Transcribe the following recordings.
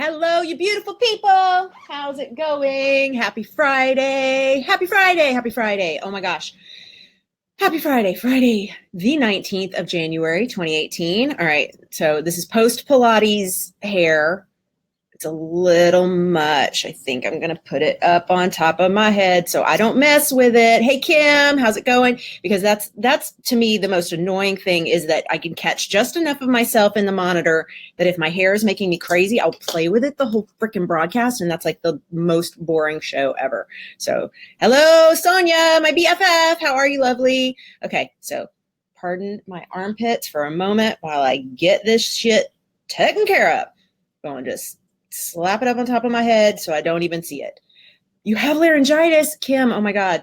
Hello, you beautiful people. How's it going? Happy Friday. Happy Friday. Happy Friday. Oh my gosh. Happy Friday. Friday, the 19th of January, 2018. All right. So this is post Pilates hair. It's a little much. I think I'm going to put it up on top of my head so I don't mess with it. Hey, Kim, how's it going? Because that's to me the most annoying thing is that I can catch just enough of myself in the monitor that if my hair is making me crazy, I'll play with it the whole freaking broadcast. And that's like the most boring show ever. So hello, Sonia, my BFF. How are you, lovely? Okay, so pardon my armpits for a moment while I get this shit taken care of. Going to just slap it up on top of my head so I don't even see it. You have laryngitis, Kim. Oh my God.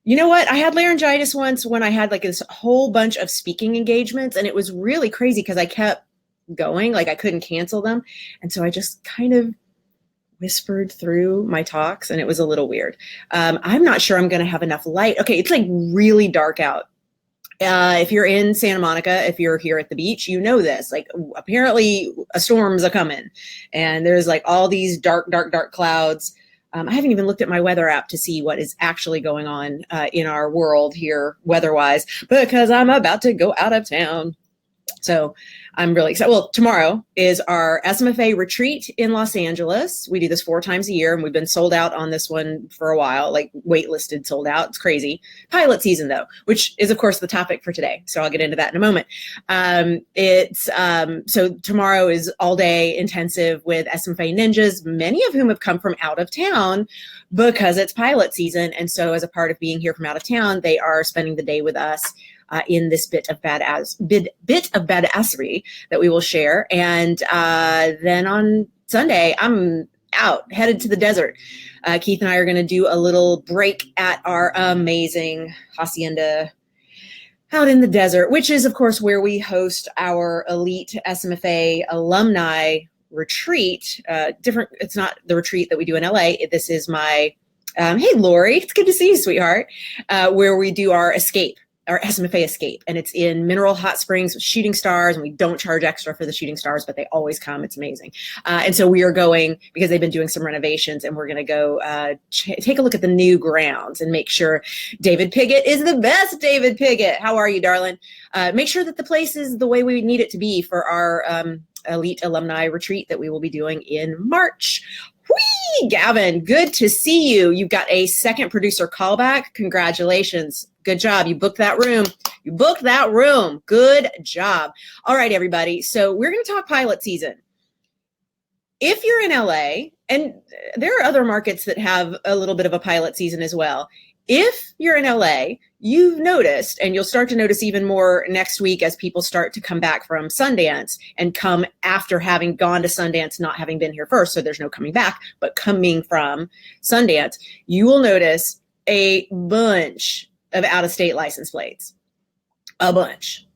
You know what? I had laryngitis once when I had like this whole bunch of speaking engagements, and it was really crazy because I kept going, like I couldn't cancel them. And so I just kind of whispered through my talks, and it was a little weird. I'm not sure I'm going to have enough light. Okay, it's like really dark out. If you're in Santa Monica, if you're here at the beach, you know this. Like, apparently a storm's a coming, and there's like all these dark clouds. I haven't even looked at my weather app to see what is actually going on in our world here weather-wise, because I'm about to go out of town. So I'm really excited. Well, tomorrow is our SMFA retreat in Los Angeles. We do this 4 times a year, and we've been sold out on this one for a while, like waitlisted, sold out. It's crazy. Pilot season, though, which is, of course, the topic for today. So I'll get into that in a moment. So tomorrow is all day intensive with SMFA ninjas, many of whom have come from out of town because it's pilot season. And so as a part of being here from out of town, they are spending the day with us. In this bit of badassery that we will share. And then on Sunday, I'm out, headed to the desert. Keith and I are going to do a little break at our amazing hacienda out in the desert, which is, of course, where we host our elite SMFA alumni retreat. It's not the retreat that we do in LA. This is my, hey, Lori, it's good to see you, sweetheart, where we do our escape. Our SMFA escape, and it's in Mineral Hot Springs with shooting stars, and we don't charge extra for the shooting stars, but they always come. It's amazing. And so we are going because they've been doing some renovations, and we're going to go take a look at the new grounds and make sure David Piggott is the best David Piggott. How are you, darling? Make sure that the place is the way we need it to be for our elite alumni retreat that we will be doing in March. Whee! Gavin, good to see you. You've got a second producer callback. Congratulations. Good job. You booked that room. You booked that room. Good job. All right, everybody. So we're going to talk pilot season. If you're in LA, and there are other markets that have a little bit of a pilot season as well. If you're in LA, you've noticed, and you'll start to notice even more next week as people start to come back from Sundance and come after having gone to Sundance, not having been here first. So there's no coming back, but coming from Sundance, you will notice a bunch of out-of-state license plates. A bunch.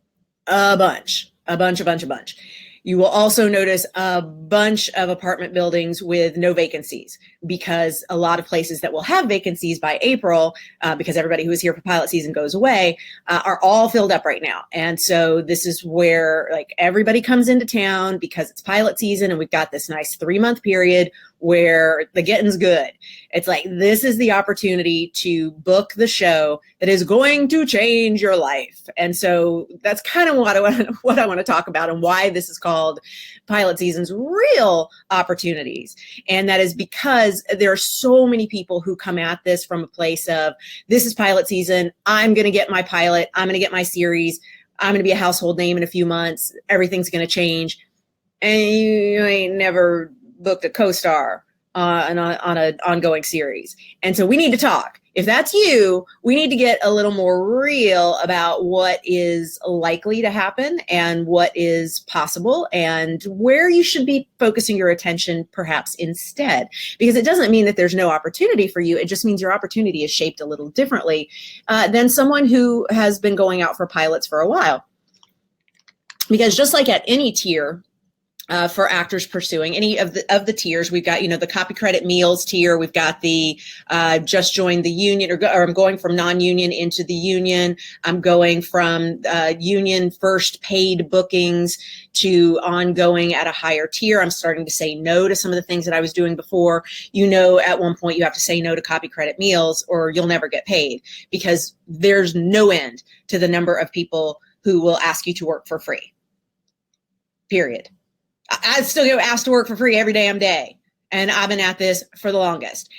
You will also notice a bunch of apartment buildings with no vacancies, because a lot of places that will have vacancies by April, because everybody who is here for pilot season goes away, are all filled up right now. And so this is where like everybody comes into town because it's pilot season, and we've got this nice 3-month period where the getting's good. It's like, this is the opportunity to book the show that is going to change your life. And so that's kind of what I want to talk about, and why this is called Pilot Season's Real Opportunities. And that is because there are so many people who come at this from a place of, this is pilot season. I'm going to get my pilot. I'm going to get my series. I'm going to be a household name in a few months. Everything's going to change. And you ain't never booked a co-star on an ongoing series. And so we need to talk. If that's you, we need to get a little more real about what is likely to happen and what is possible and where you should be focusing your attention perhaps instead. Because it doesn't mean that there's no opportunity for you. It just means your opportunity is shaped a little differently than someone who has been going out for pilots for a while. Because just like at any tier for actors pursuing any of the tiers. We've got, the copy credit meals tier. We've got the just joined the union, or I'm going from non-union into the union. I'm going from union first paid bookings to ongoing at a higher tier. I'm starting to say no to some of the things that I was doing before. At one point you have to say no to copy credit meals or you'll never get paid, because there's no end to the number of people who will ask you to work for free. Period. I still get asked to work for free every damn day. And I've been at this for the longest.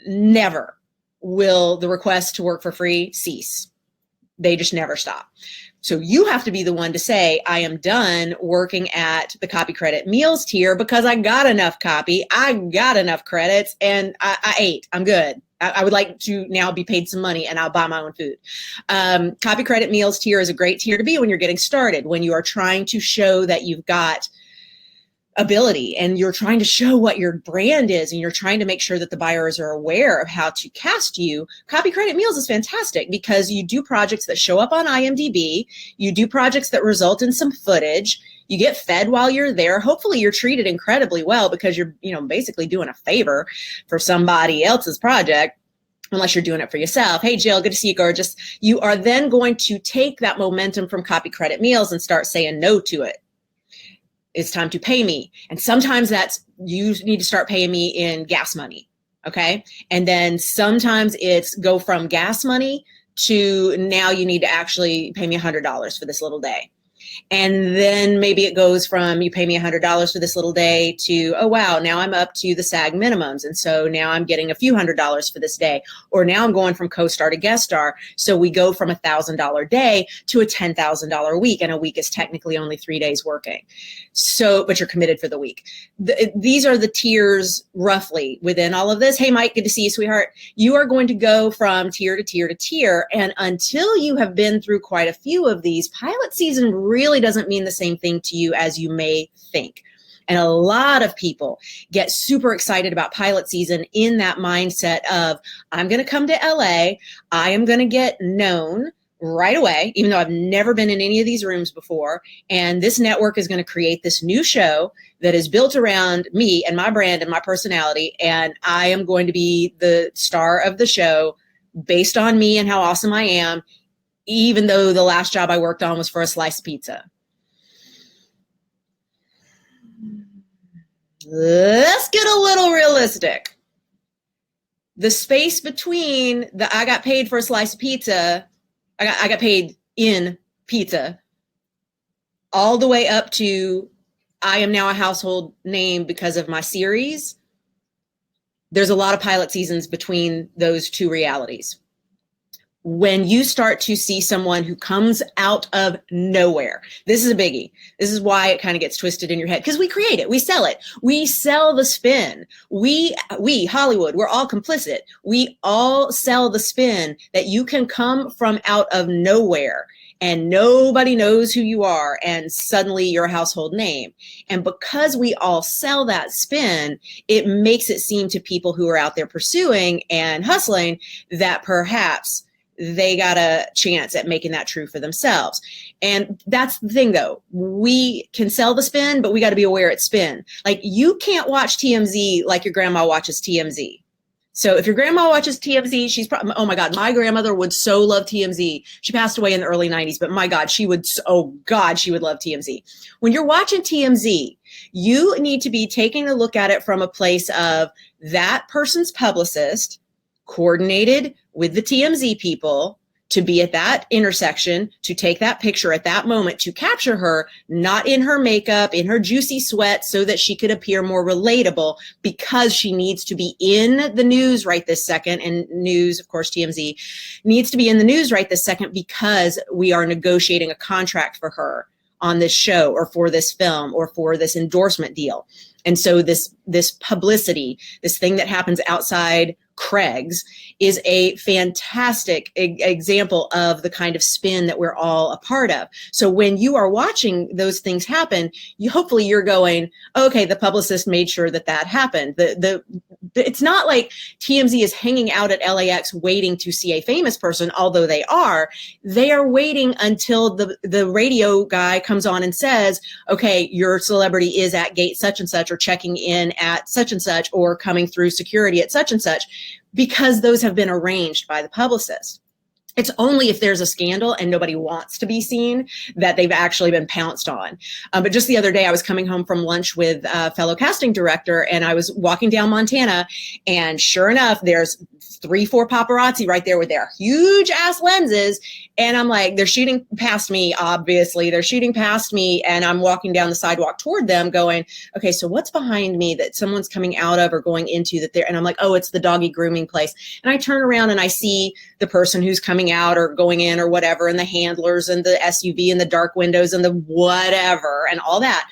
Never will the request to work for free cease. They just never stop. So you have to be the one to say, I am done working at the copy credit meals tier because I got enough copy, I got enough credits, and I ate. I'm good. I would like to now be paid some money and I'll buy my own food. Copy credit meals tier is a great tier to be when you're getting started, when you are trying to show that you've got ability and you're trying to show what your brand is and you're trying to make sure that the buyers are aware of how to cast you. Copy credit meals is fantastic because you do projects that show up on IMDb. You do projects that result in some footage. You get fed while you're there. Hopefully you're treated incredibly well because you're, basically doing a favor for somebody else's project. Unless you're doing it for yourself. Hey, Jill, good to see you, gorgeous. You are then going to take that momentum from copy credit meals and start saying no to it. It's time to pay me. And sometimes that's, you need to start paying me in gas money. Okay. And then sometimes it's go from gas money to now you need to actually pay me $100 for this little day. And then maybe it goes from you pay me $100 for this little day to, oh, wow, now I'm up to the SAG minimums. And so now I'm getting a few $100s for this day. Or now I'm going from co-star to guest star. So we go from $1,000 day to a $10,000 week. And a week is technically only 3 days working. So, but you're committed for the week. These are the tiers roughly within all of this. Hey, Mike, good to see you, sweetheart. You are going to go from tier to tier to tier. And until you have been through quite a few of these, pilot season really doesn't mean the same thing to you as you may think. And a lot of people get super excited about pilot season in that mindset of, I'm going to come to LA, I am going to get known right away, even though I've never been in any of these rooms before. And this network is going to create this new show that is built around me and my brand and my personality. And I am going to be the star of the show based on me and how awesome I am, even though the last job I worked on was for a slice of pizza. Let's get a little realistic. The space between the I got paid for a slice of pizza, I got paid in pizza, all the way up to I am now a household name because of my series. There's a lot of pilot seasons between those two realities. When you start to see someone who comes out of nowhere, this is a biggie. This is why it kind of gets twisted in your head, because we create it, we sell it, we sell the spin. We Hollywood, we're all complicit. We all sell the spin that you can come from out of nowhere and nobody knows who you are, and suddenly you're a household name. And because we all sell that spin, it makes it seem to people who are out there pursuing and hustling that perhaps they got a chance at making that true for themselves. And that's the thing, though. We can sell the spin, but we got to be aware it's spin. Like, you can't watch TMZ like your grandma watches TMZ. So if your grandma watches TMZ, she's probably, oh my God, my grandmother would so love TMZ. She passed away in the early 90s, but my God, she would, oh God, she would love TMZ. When you're watching TMZ, you need to be taking a look at it from a place of that person's publicist coordinated with the TMZ people to be at that intersection, to take that picture at that moment, to capture her, not in her makeup, in her juicy sweat, so that she could appear more relatable, because she needs to be in the news right this second. And news, of course, TMZ needs to be in the news right this second because we are negotiating a contract for her on this show or for this film or for this endorsement deal. And so this publicity, this thing that happens outside Craig's is a fantastic example of the kind of spin that we're all a part of. So when you are watching those things happen, hopefully you're going, okay, the publicist made sure that happened. It's not like TMZ is hanging out at LAX waiting to see a famous person, although they are waiting until the radio guy comes on and says, okay, your celebrity is at gate such and such, or checking in at such and such, or coming through security at such and such, because those have been arranged by the publicist. It's only if there's a scandal and nobody wants to be seen that they've actually been pounced on. But just the other day, I was coming home from lunch with a fellow casting director, and I was walking down Montana, and sure enough, there's 3-4 paparazzi right there with their huge ass lenses. And I'm like, they're shooting past me, obviously. They're shooting past me, and I'm walking down the sidewalk toward them going, okay, so what's behind me that someone's coming out of or going into that there? And I'm like, oh, it's the doggy grooming place. And I turn around and I see the person who's coming out or going in or whatever, and the handlers and the SUV and the dark windows and the whatever and all that.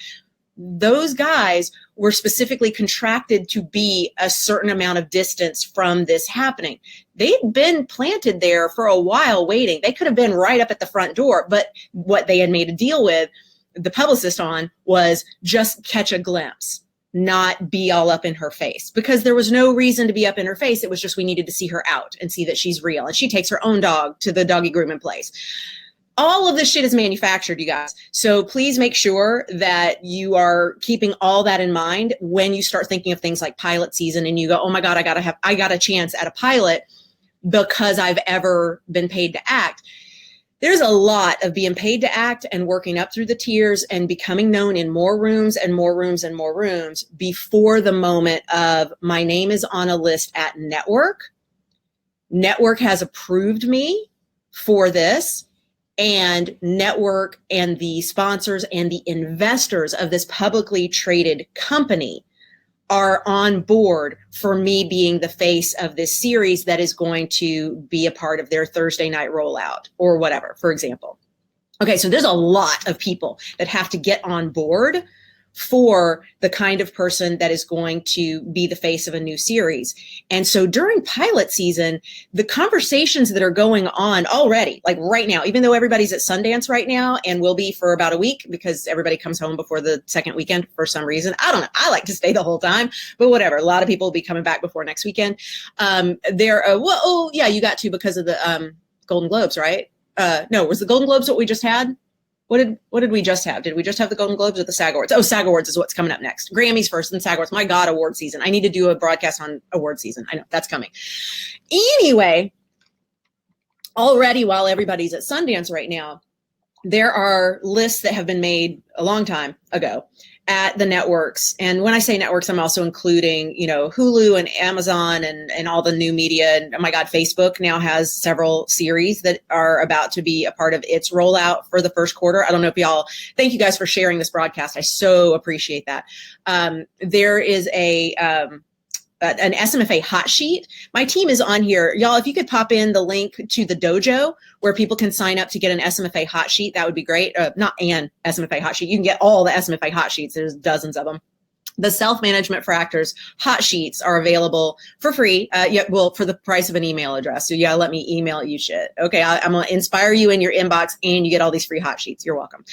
Those guys were specifically contracted to be a certain amount of distance from this happening. They'd been planted there for a while waiting. They could have been right up at the front door, but what they had made a deal with the publicist on was just catch a glimpse, not be all up in her face, because there was no reason to be up in her face. It was just we needed to see her out and see that she's real. And she takes her own dog to the doggy grooming place. All of this shit is manufactured, you guys. So please make sure that you are keeping all that in mind when you start thinking of things like pilot season and you go, oh my God, I got a chance at a pilot because I've ever been paid to act. There's a lot of being paid to act and working up through the tiers and becoming known in more rooms and more rooms and more rooms before the moment of my name is on a list at network. Network has approved me for this. And network and the sponsors and the investors of this publicly traded company are on board for me being the face of this series that is going to be a part of their Thursday night rollout or whatever, for example. Okay, so there's a lot of people that have to get on board for the kind of person that is going to be the face of a new series. And so during pilot season, the conversations that are going on already, like right now, even though everybody's at Sundance right now and will be for about a week because everybody comes home before the second weekend for some reason. I don't know. I like to stay the whole time, but whatever. A lot of people will be coming back before next weekend. You got to because of the Golden Globes, right? No, was the Golden Globes what we just had? What did we just have? Did we just have the Golden Globes or the SAG Awards? Oh, SAG Awards is what's coming up next. Grammys first, then SAG Awards. My God, award season. I need to do a broadcast on award season. I know, that's coming. Anyway, already while everybody's at Sundance right now, there are lists that have been made a long time ago at the networks. And when I say networks, I'm also including, Hulu and Amazon and all the new media. And oh my God, Facebook now has several series that are about to be a part of its rollout for the first quarter. I don't know if thank you guys for sharing this broadcast. I so appreciate that. There is an SMFA hot sheet. My team is on here. Y'all, if you could pop in the link to the dojo where people can sign up to get an SMFA hot sheet, that would be great. Not an SMFA hot sheet. You can get all the SMFA hot sheets. There's dozens of them. The self-management for actors hot sheets are available for free. For the price of an email address. So yeah, let me email you shit. Okay, I'm going to inspire you in your inbox and you get all these free hot sheets. You're welcome.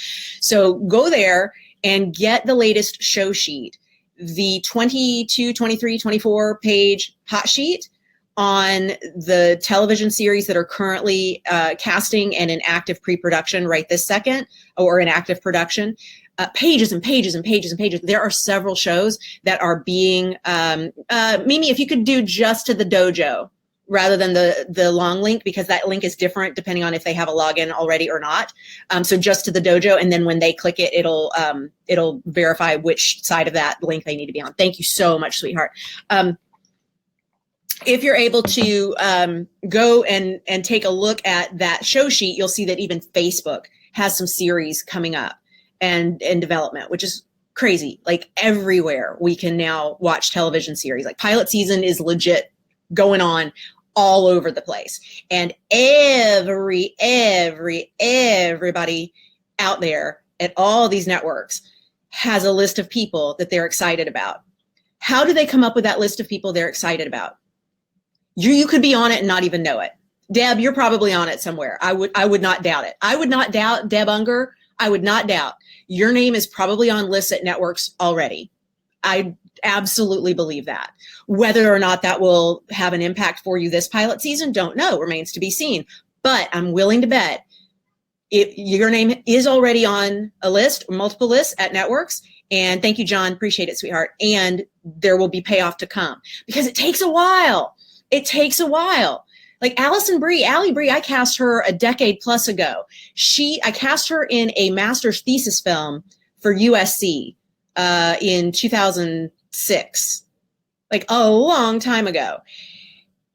So go there and get the latest show sheet. The 22, 23, 24 page hot sheet on the television series that are currently casting and in active pre-production right this second, or in active production. Pages and pages and pages and pages. There are several shows that are being, Mimi, if you could do just to the dojo rather than the long link, because that link is different depending on if they have a login already or not. So just to the dojo, and then when they click it, it'll verify which side of that link they need to be on. Thank you so much, sweetheart. If you're able to go and take a look at that show sheet, you'll see that even Facebook has some series coming up and in development, which is crazy. Like everywhere we can now watch television series. Like pilot season is legit going on all over the place. And everybody out there at all these networks has a list of people that they're excited about. How do they come up with that list of people they're excited about? You could be on it and not even know it. Deb, you're probably on it somewhere. I would not doubt it. I would not doubt, Deb Unger, I would not doubt your name is probably on lists at networks already. I absolutely believe that. Whether or not that will have an impact for you this pilot season, don't know, remains to be seen. But I'm willing to bet if your name is already on a list, multiple lists at networks. And thank you, John. Appreciate it, sweetheart. And there will be payoff to come because it takes a while. It takes a while. Like Allie Bree, I cast her a decade plus ago. I cast her in a master's thesis film for USC in 2006, like a long time ago.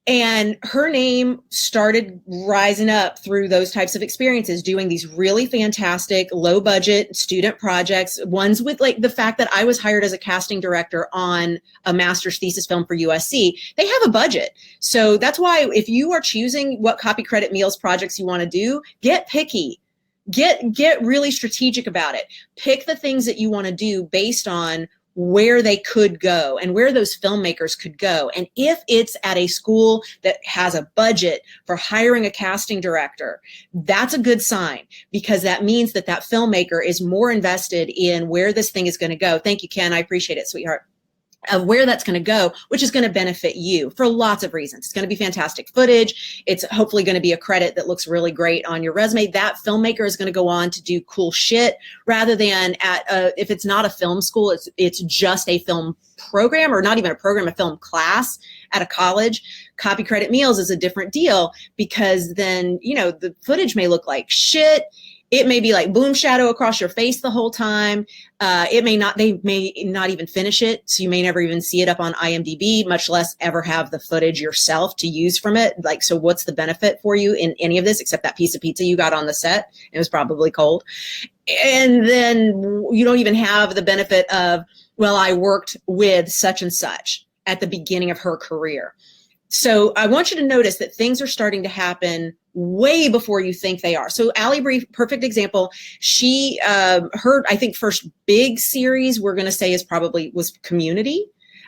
And her name started rising up through those types of experiences, doing these really fantastic low budget student projects, ones with like the fact that I was hired as a casting director on a master's thesis film for USC. They have a budget. So that's why if you are choosing what copy credit meals projects you want to do, get picky. Get really strategic about it. Pick the things that you want to do based on where they could go and where those filmmakers could go. And if it's at a school that has a budget for hiring a casting director, that's a good sign because that means that that filmmaker is more invested in where this thing is going to go. Thank you, Ken. I appreciate it, sweetheart. Of where that's going to go, which is going to benefit you for lots of reasons. It's going to be fantastic footage. It's hopefully going to be a credit that looks really great on your resume. That filmmaker is going to go on to do cool shit rather than if it's not a film school, it's just a film program or not even a program, a film class at a college. Copy credit meals is a different deal because then, the footage may look like shit. It may be like boom shadow across your face the whole time. They may not even finish it. So you may never even see it up on IMDb, much less ever have the footage yourself to use from it. Like, so what's the benefit for you in any of this, except that piece of pizza you got on the set? It was probably cold. And then you don't even have the benefit of, well, I worked with such and such at the beginning of her career. So I want you to notice that things are starting to happen way before you think they are. So Allie Bree, perfect example. She, I think first big series we're going to say was Community.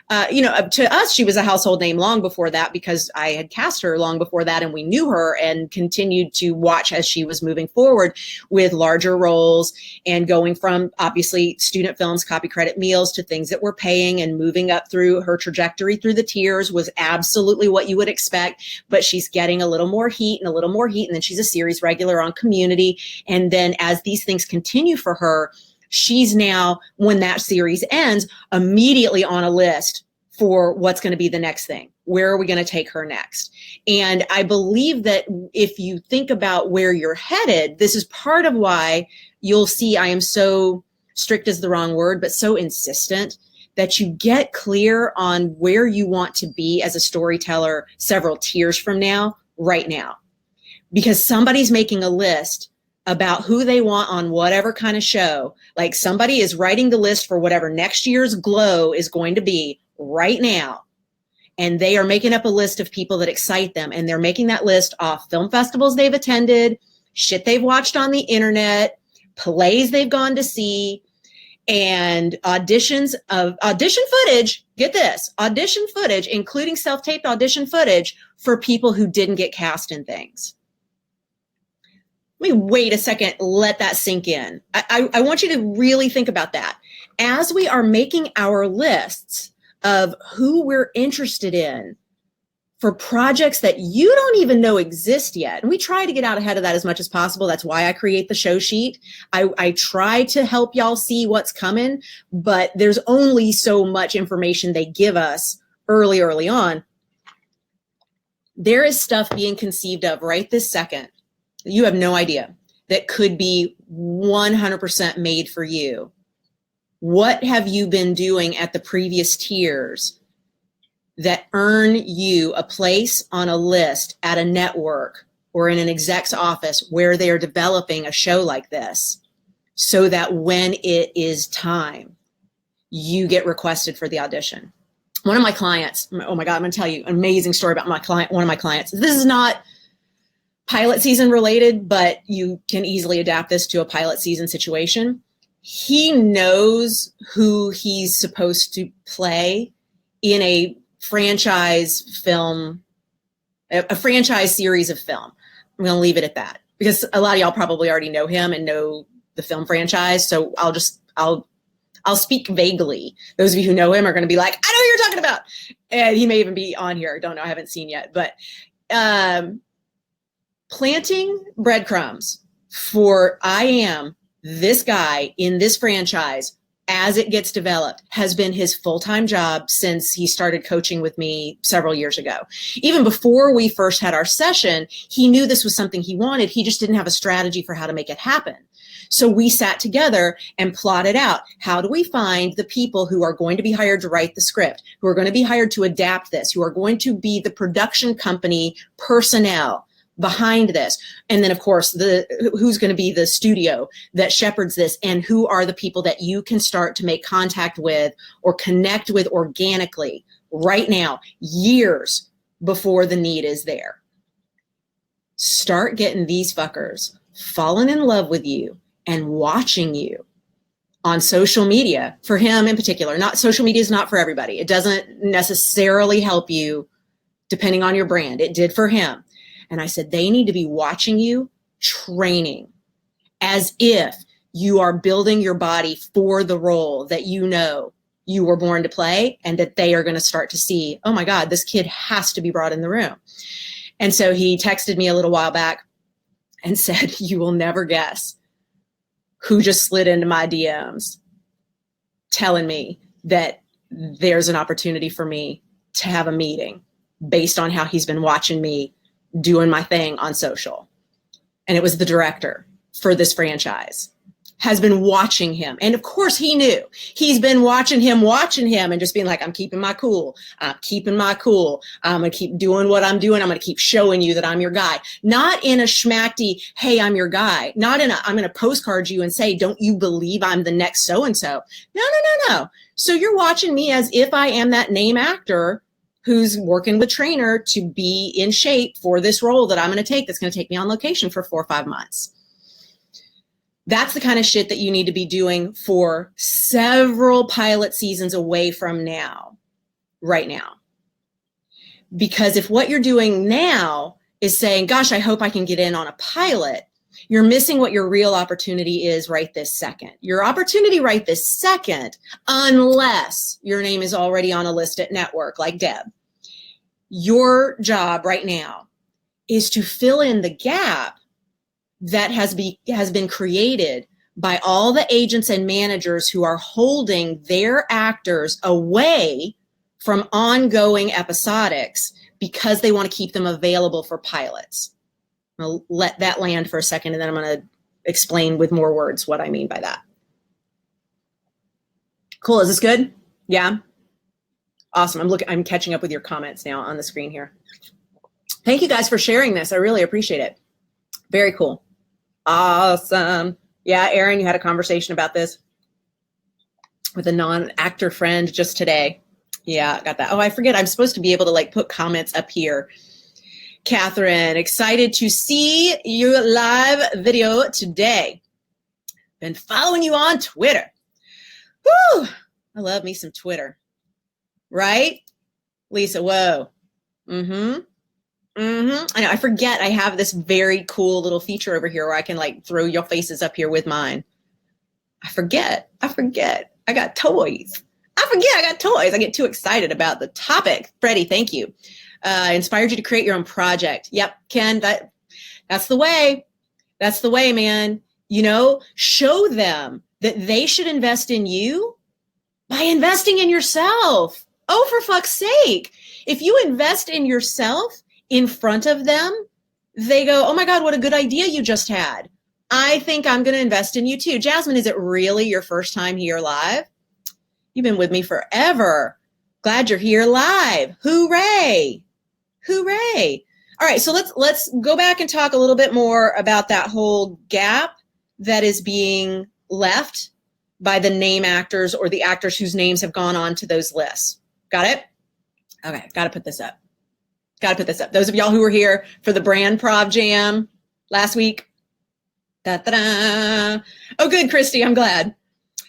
To us, she was a household name long before that because I had cast her long before that and we knew her and continued to watch as she was moving forward with larger roles and going from obviously student films, copy credit meals to things that we're paying and moving up through her trajectory through the tiers was absolutely what you would expect. But she's getting a little more heat and a little more heat. And then she's a series regular on Community. And then as these things continue for her, she's now, when that series ends, immediately on a list for what's going to be the next thing. Where are we going to take her next? And I believe that if you think about where you're headed, this is part of why you'll see I am so strict is the wrong word, but so insistent that you get clear on where you want to be as a storyteller several tiers from now, right now. Because somebody's making a list about who they want on whatever kind of show. Like somebody is writing the list for whatever next year's Glow is going to be right now. And they are making up a list of people that excite them. And they're making that list off film festivals they've attended, shit they've watched on the internet, plays they've gone to see, and audition footage. Get this, audition footage, including self-taped audition footage for people who didn't get cast in things. Let me wait a second, let that sink in. I want you to really think about that. As we are making our lists of who we're interested in for projects that you don't even know exist yet, and we try to get out ahead of that as much as possible. That's why I create the show sheet. I try to help y'all see what's coming, but there's only so much information they give us early on. There is stuff being conceived of right this second. You have no idea that could be 100% made for you. What have you been doing at the previous tiers that earn you a place on a list at a network or in an exec's office where they are developing a show like this so that when it is time, you get requested for the audition? One of my clients, oh my God, I'm going to tell you an amazing story about one of my clients. This is not pilot season related, but you can easily adapt this to a pilot season situation. He knows who he's supposed to play in a franchise film a franchise series of film. I'm going to leave it at that because a lot of y'all probably already know him and know the film franchise. So I'll speak vaguely. Those of you who know him are going to be like, I know who you're talking about. And he may even be on here. Don't know. I haven't seen yet. But planting breadcrumbs for I am this guy in this franchise as it gets developed has been his full-time job since he started coaching with me several years ago. Even before we first had our session, he knew this was something he wanted. He just didn't have a strategy for how to make it happen. So we sat together and plotted out, how do we find the people who are going to be hired to write the script, who are going to be hired to adapt this, who are going to be the production company personnel behind this. And then, of course, who's going to be the studio that shepherds this, and who are the people that you can start to make contact with or connect with organically right now, years before the need is there. Start getting these fuckers falling in love with you and watching you on social media. For him in particular, social media is not for everybody. It doesn't necessarily help you depending on your brand. It did for him. And I said, they need to be watching you training as if you are building your body for the role that you know you were born to play, and that they are going to start to see, oh my God, this kid has to be brought in the room. And so he texted me a little while back and said, you will never guess who just slid into my DMs telling me that there's an opportunity for me to have a meeting based on how he's been watching me doing my thing on social. And it was the director for this franchise, has been watching him. And of course he knew. He's been watching him and just being like, I'm keeping my cool. I'm keeping my cool. I'm going to keep doing what I'm doing. I'm going to keep showing you that I'm your guy. Not in a schmacky, hey, I'm your guy. Not in a, I'm going to postcard you and say, don't you believe I'm the next so-and-so? No. So you're watching me as if I am that name actor who's working with trainer to be in shape for this role that I'm going to take, that's going to take me on location for 4 or 5 months. That's the kind of shit that you need to be doing for several pilot seasons away from now, right now. Because if what you're doing now is saying, gosh, I hope I can get in on a pilot, you're missing what your real opportunity is right this second. Your opportunity right this second, unless your name is already on a list at network like Deb, your job right now is to fill in the gap that has been created by all the agents and managers who are holding their actors away from ongoing episodics because they want to keep them available for pilots. I'll let that land for a second, and then I'm going to explain with more words what I mean by that. Cool. Is this good? Yeah. Awesome. I'm catching up with your comments now on the screen here. Thank you guys for sharing this. I really appreciate it. Very cool. Awesome. Yeah, Aaron, you had a conversation about this with a non-actor friend just today. Yeah, got that. Oh, I forget. I'm supposed to be able to put comments up here. Catherine, excited to see your live video today. Been following you on Twitter. Woo! I love me some Twitter. Right? Lisa, whoa. I know, I forget I have this very cool little feature over here where I can throw your faces up here with mine. I forget. I got toys. I get too excited about the topic. Freddie, thank you. Inspired you to create your own project. Yep, Ken, that's the way. That's the way, man. Show them that they should invest in you by investing in yourself. Oh, for fuck's sake. If you invest in yourself in front of them, they go, oh my God, what a good idea you just had. I think I'm going to invest in you too. Jasmine, is it really your first time here live? You've been with me forever. Glad you're here live. Hooray. Hooray. All right, so let's go back and talk a little bit more about that whole gap that is being left by the name actors or the actors whose names have gone on to those lists. Got it? Okay, got to put this up. Those of y'all who were here for the Brand Prov Jam last week. Da-da-da. Oh, good, Christy. I'm glad.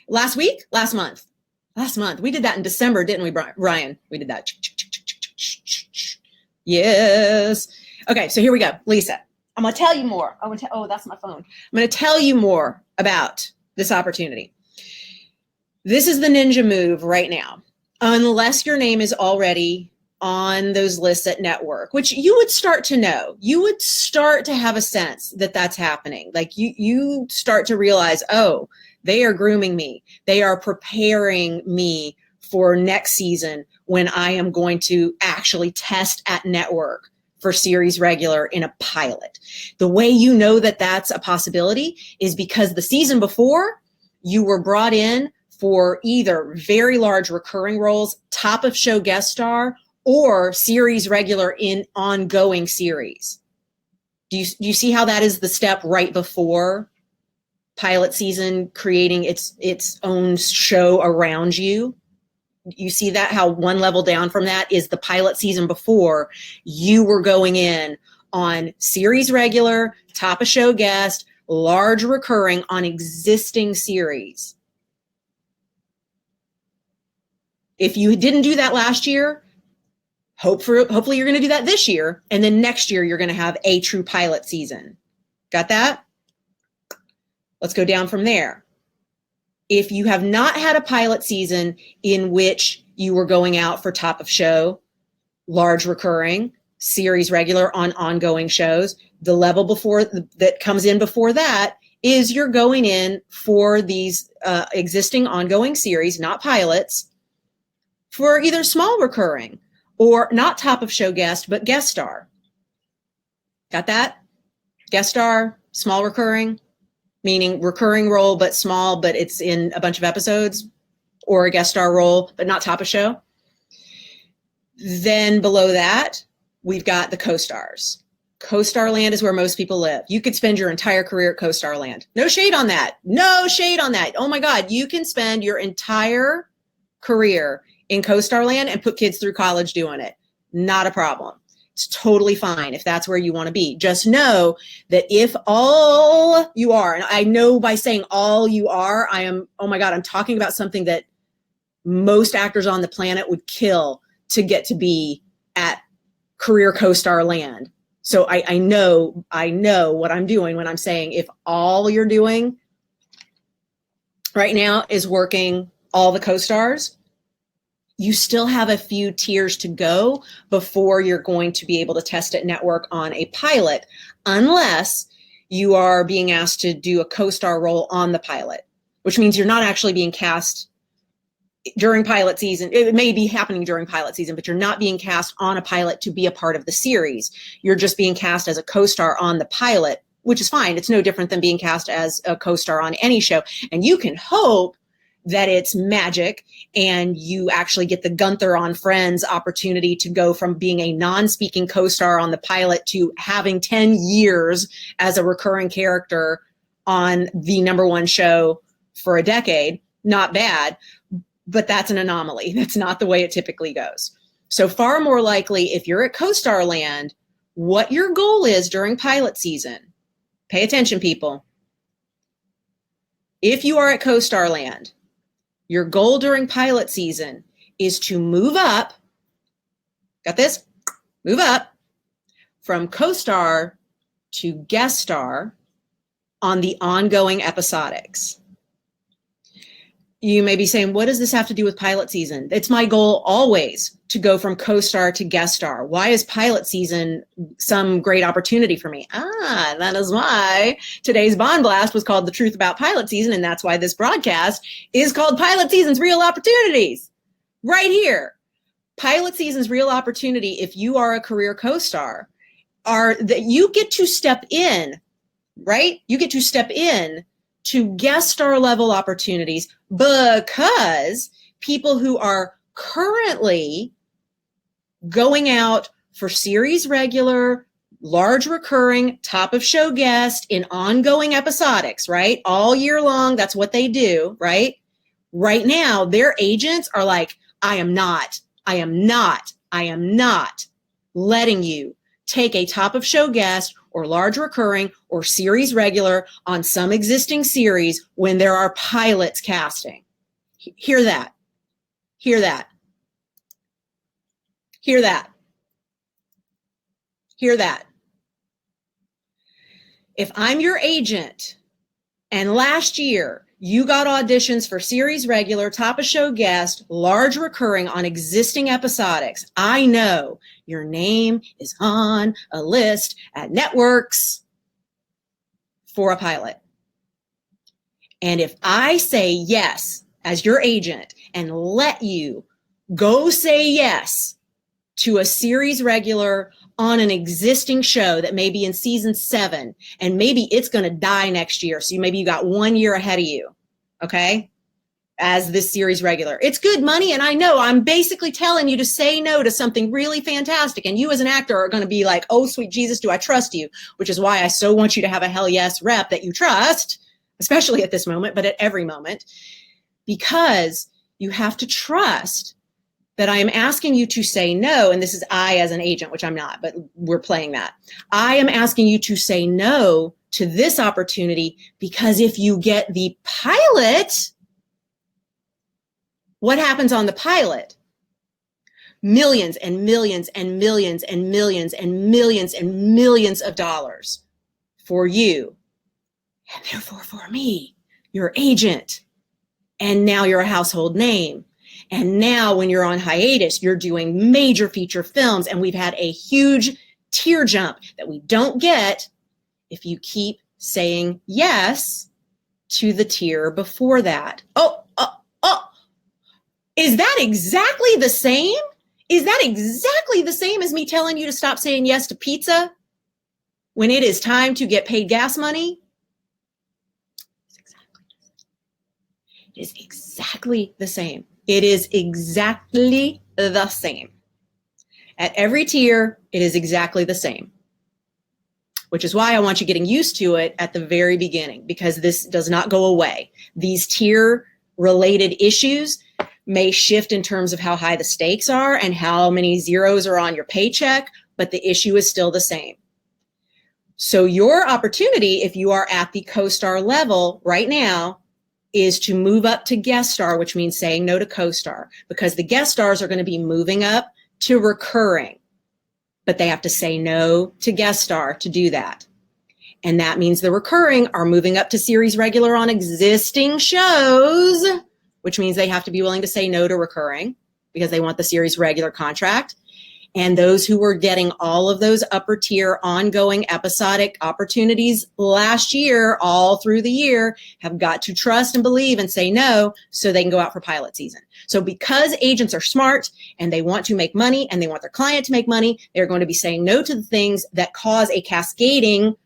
Last month. We did that in December, didn't we, Ryan? We did that. Yes. Okay, so here we go. Lisa, I'm going to tell you more. Oh, that's my phone. I'm going to tell you more about this opportunity. This is the ninja move right now. Unless your name is already on those lists at network, which you would start to know, you would start to have a sense that that's happening. Like you start to realize, oh, they are grooming me. They are preparing me for next season when I am going to actually test at network for series regular in a pilot. The way you know that that's a possibility is because the season before you were brought in for either very large recurring roles, top of show guest star, or series regular in ongoing series. Do you see how that is the step right before pilot season, creating its own show around you? You see that, how one level down from that is the pilot season before you were going in on series regular, top of show guest, large recurring on existing series. If you didn't do that last year, hopefully you're going to do that this year. And then next year, you're going to have a true pilot season. Got that? Let's go down from there. If you have not had a pilot season in which you were going out for top of show, large recurring, series regular on ongoing shows, the level before that comes in before that is you're going in for these existing ongoing series, not pilots, for either small recurring or not top of show guest, but guest star. Got that? Guest star, small recurring, meaning recurring role, but small, but it's in a bunch of episodes, or a guest star role, but not top of show. Then below that, we've got the co-stars. Co-star land is where most people live. You could spend your entire career at co-star land. No shade on that. No shade on that. Oh my God, you can spend your entire career in co-star land and put kids through college doing it. Not a problem. It's totally fine if that's where you want to be. Just know that if all you are, and I know by saying all you are, oh my God, I'm talking about something that most actors on the planet would kill to get to be at career co-star land. So I know what I'm doing when I'm saying if all you're doing right now is working all the co-stars, you still have a few tiers to go before you're going to be able to test at network on a pilot, unless you are being asked to do a co-star role on the pilot, which means you're not actually being cast during pilot season. It may be happening during pilot season, but you're not being cast on a pilot to be a part of the series. You're just being cast as a co-star on the pilot, which is fine. It's no different than being cast as a co-star on any show. And you can hope that it's magic and you actually get the Gunther on Friends opportunity to go from being a non-speaking co-star on the pilot to having 10 years as a recurring character on the number one show for a decade. Not bad, but that's an anomaly. That's not the way it typically goes. So far more likely, if you're at co-star land, what your goal is during pilot season, pay attention, people. If you are at co-star land, your goal during pilot season is to move up, got this? Move up from co-star to guest star on the ongoing episodics. You may be saying, what does this have to do with pilot season? It's my goal always to go from co-star to guest star. Why is pilot season some great opportunity for me? That is why today's Bond Blast was called The Truth About Pilot Season, and that's why this broadcast is called Pilot Season's Real Opportunities. Right here. Pilot Season's Real Opportunity, if you are a career co-star, are that you get to step in, right? You get to step in to guest star level opportunities because people who are currently going out for series regular, large recurring, top of show guest in ongoing episodics, right? All year long, that's what they do, right? Right now, their agents are like, I am not letting you take a top of show guest or large recurring or series regular on some existing series when there are pilots casting. Hear that. Hear that. Hear that. Hear that. If I'm your agent and last year you got auditions for series regular, top of show guest, large recurring on existing episodics, I know your name is on a list at networks for a pilot. And if I say yes as your agent and let you go say yes to a series regular on an existing show that may be in season 7, and maybe it's going to die next year. So maybe you got 1 year ahead of you, okay, as this series regular. It's good money, and I know I'm basically telling you to say no to something really fantastic, and you as an actor are going to be like, oh, sweet Jesus, do I trust you? Which is why I so want you to have a hell yes rep that you trust, especially at this moment, but at every moment, because you have to trust that I am asking you to say no, and this is I as an agent, which I'm not, but we're playing that. I am asking you to say no to this opportunity because if you get the pilot, what happens on the pilot? Millions and millions and millions and millions and millions and millions of dollars for you, and therefore for me, your agent. And now you're a household name. And now when you're on hiatus, you're doing major feature films, and we've had a huge tier jump that we don't get if you keep saying yes to the tier before that. Oh, is that exactly the same? Is that exactly the same as me telling you to stop saying yes to pizza when it is time to get paid gas money? It is exactly the same. It is exactly the same. At every tier, it is exactly the same, which is why I want you getting used to it at the very beginning, because this does not go away. These tier-related issues may shift in terms of how high the stakes are and how many zeros are on your paycheck, but the issue is still the same. So your opportunity, if you are at the co-star level right now, is to move up to guest star, which means saying no to co-star, because the guest stars are going to be moving up to recurring, but they have to say no to guest star to do that. And that means the recurring are moving up to series regular on existing shows, which means they have to be willing to say no to recurring because they want the series regular contract. And those who were getting all of those upper tier ongoing episodic opportunities last year, all through the year, have got to trust and believe and say no so they can go out for pilot season. So because agents are smart and they want to make money and they want their client to make money, they're going to be saying no to the things that cause a cascading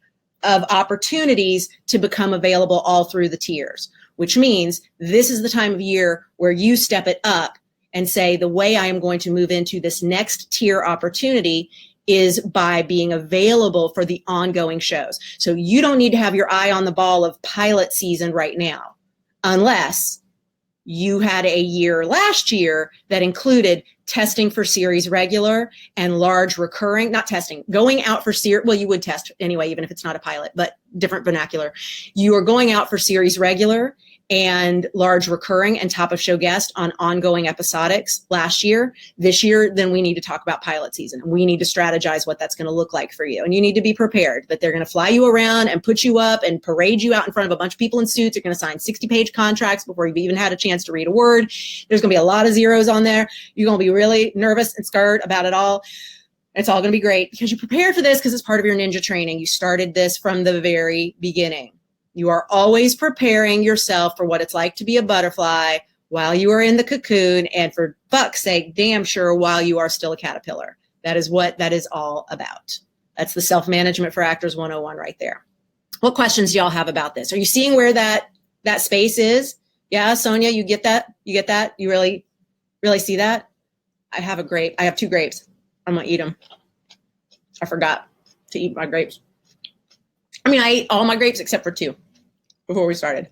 of opportunities to become available all through the tiers, which means this is the time of year where you step it up and say, the way I am going to move into this next tier opportunity is by being available for the ongoing shows. So you don't need to have your eye on the ball of pilot season right now, unless you had a year last year that included testing for series regular and large recurring, not testing, going out for series, well, you would test anyway, even if it's not a pilot, but different vernacular. You are going out for series regular and large recurring and top of show guest on ongoing episodics last year. This year, then we need to talk about pilot season. We need to strategize what that's going to look like for you. And you need to be prepared that they're going to fly you around and put you up and parade you out in front of a bunch of people in suits. You're going to sign 60-page contracts before you've even had a chance to read a word. There's going to be a lot of zeros on there. You're going to be really nervous and scared about it all. It's all going to be great because you prepared for this because it's part of your ninja training. You started this from the very beginning. You are always preparing yourself for what it's like to be a butterfly while you are in the cocoon, and for fuck's sake, damn sure while you are still a caterpillar. That is what that is all about. That's the self-management for actors 101 right there. What questions do y'all have about this? Are you seeing where that space is? Yeah, Sonia, you get that? You get that? You really see that? I have a grape. I have 2 grapes. I'm going to eat them. I forgot to eat my grapes. I mean, I ate all my grapes except for 2 before we started.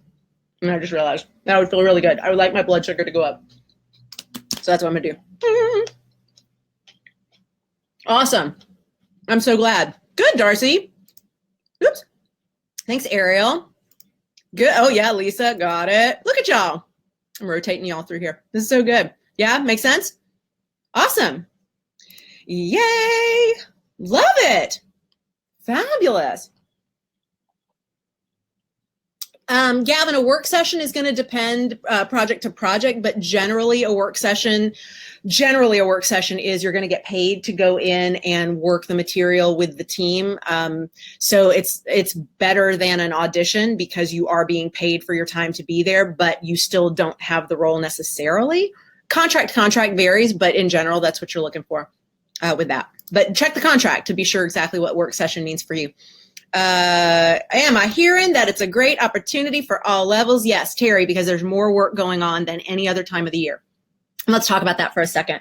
And I just realized that would feel really good. I would like my blood sugar to go up. So that's what I'm going to do. Awesome. I'm so glad. Good, Darcy. Oops. Thanks, Ariel. Good. Oh, yeah, Lisa. Got it. Look at y'all. I'm rotating y'all through here. This is so good. Yeah, makes sense? Awesome. Yay. Love it. Fabulous. Gavin, a work session is going to depend project to project, but generally a work session is you're going to get paid to go in and work the material with the team. So it's better than an audition because you are being paid for your time to be there, but you still don't have the role necessarily. Contract varies, but in general, that's what you're looking for with that. But check the contract to be sure exactly what work session means for you. Am I hearing that it's a great opportunity for all levels? Yes, Terry, because there's more work going on than any other time of the year. And let's talk about that for a second.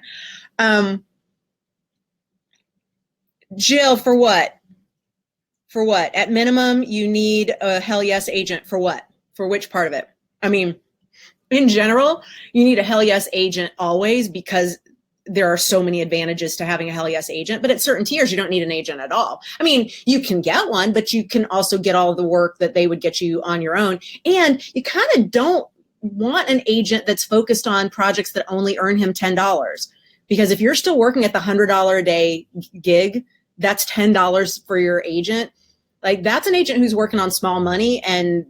Jill, for what? For what? At minimum, you need a hell yes agent for what? For which part of it? I mean, in general, you need a hell yes agent always because there are so many advantages to having a hell yes agent, but at certain tiers, you don't need an agent at all. I mean, you can get one, but you can also get all of the work that they would get you on your own. And you kind of don't want an agent that's focused on projects that only earn him $10. Because if you're still working at the $100 a day gig, that's $10 for your agent. Like that's an agent who's working on small money and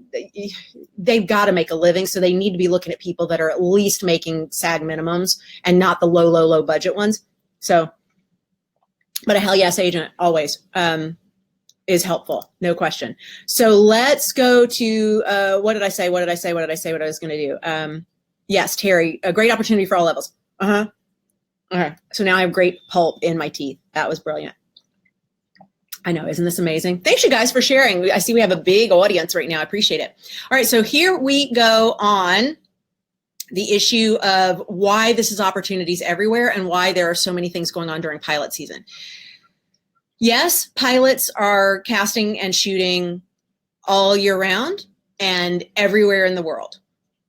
they've got to make a living. So they need to be looking at people that are at least making SAG minimums and not the low budget ones. So, but a hell yes agent always is helpful. No question. So let's go to, what did I say? What I was going to do? Yes, Terry, a great opportunity for all levels. Okay. So now I have great pulp in my teeth. That was brilliant. I know, isn't this amazing? Thanks you guys for sharing. I see we have a big audience right now. I appreciate it. All right, so here we go on the issue of why this is opportunities everywhere and why there are so many things going on during pilot season. Yes, pilots are casting and shooting all year round and everywhere in the world.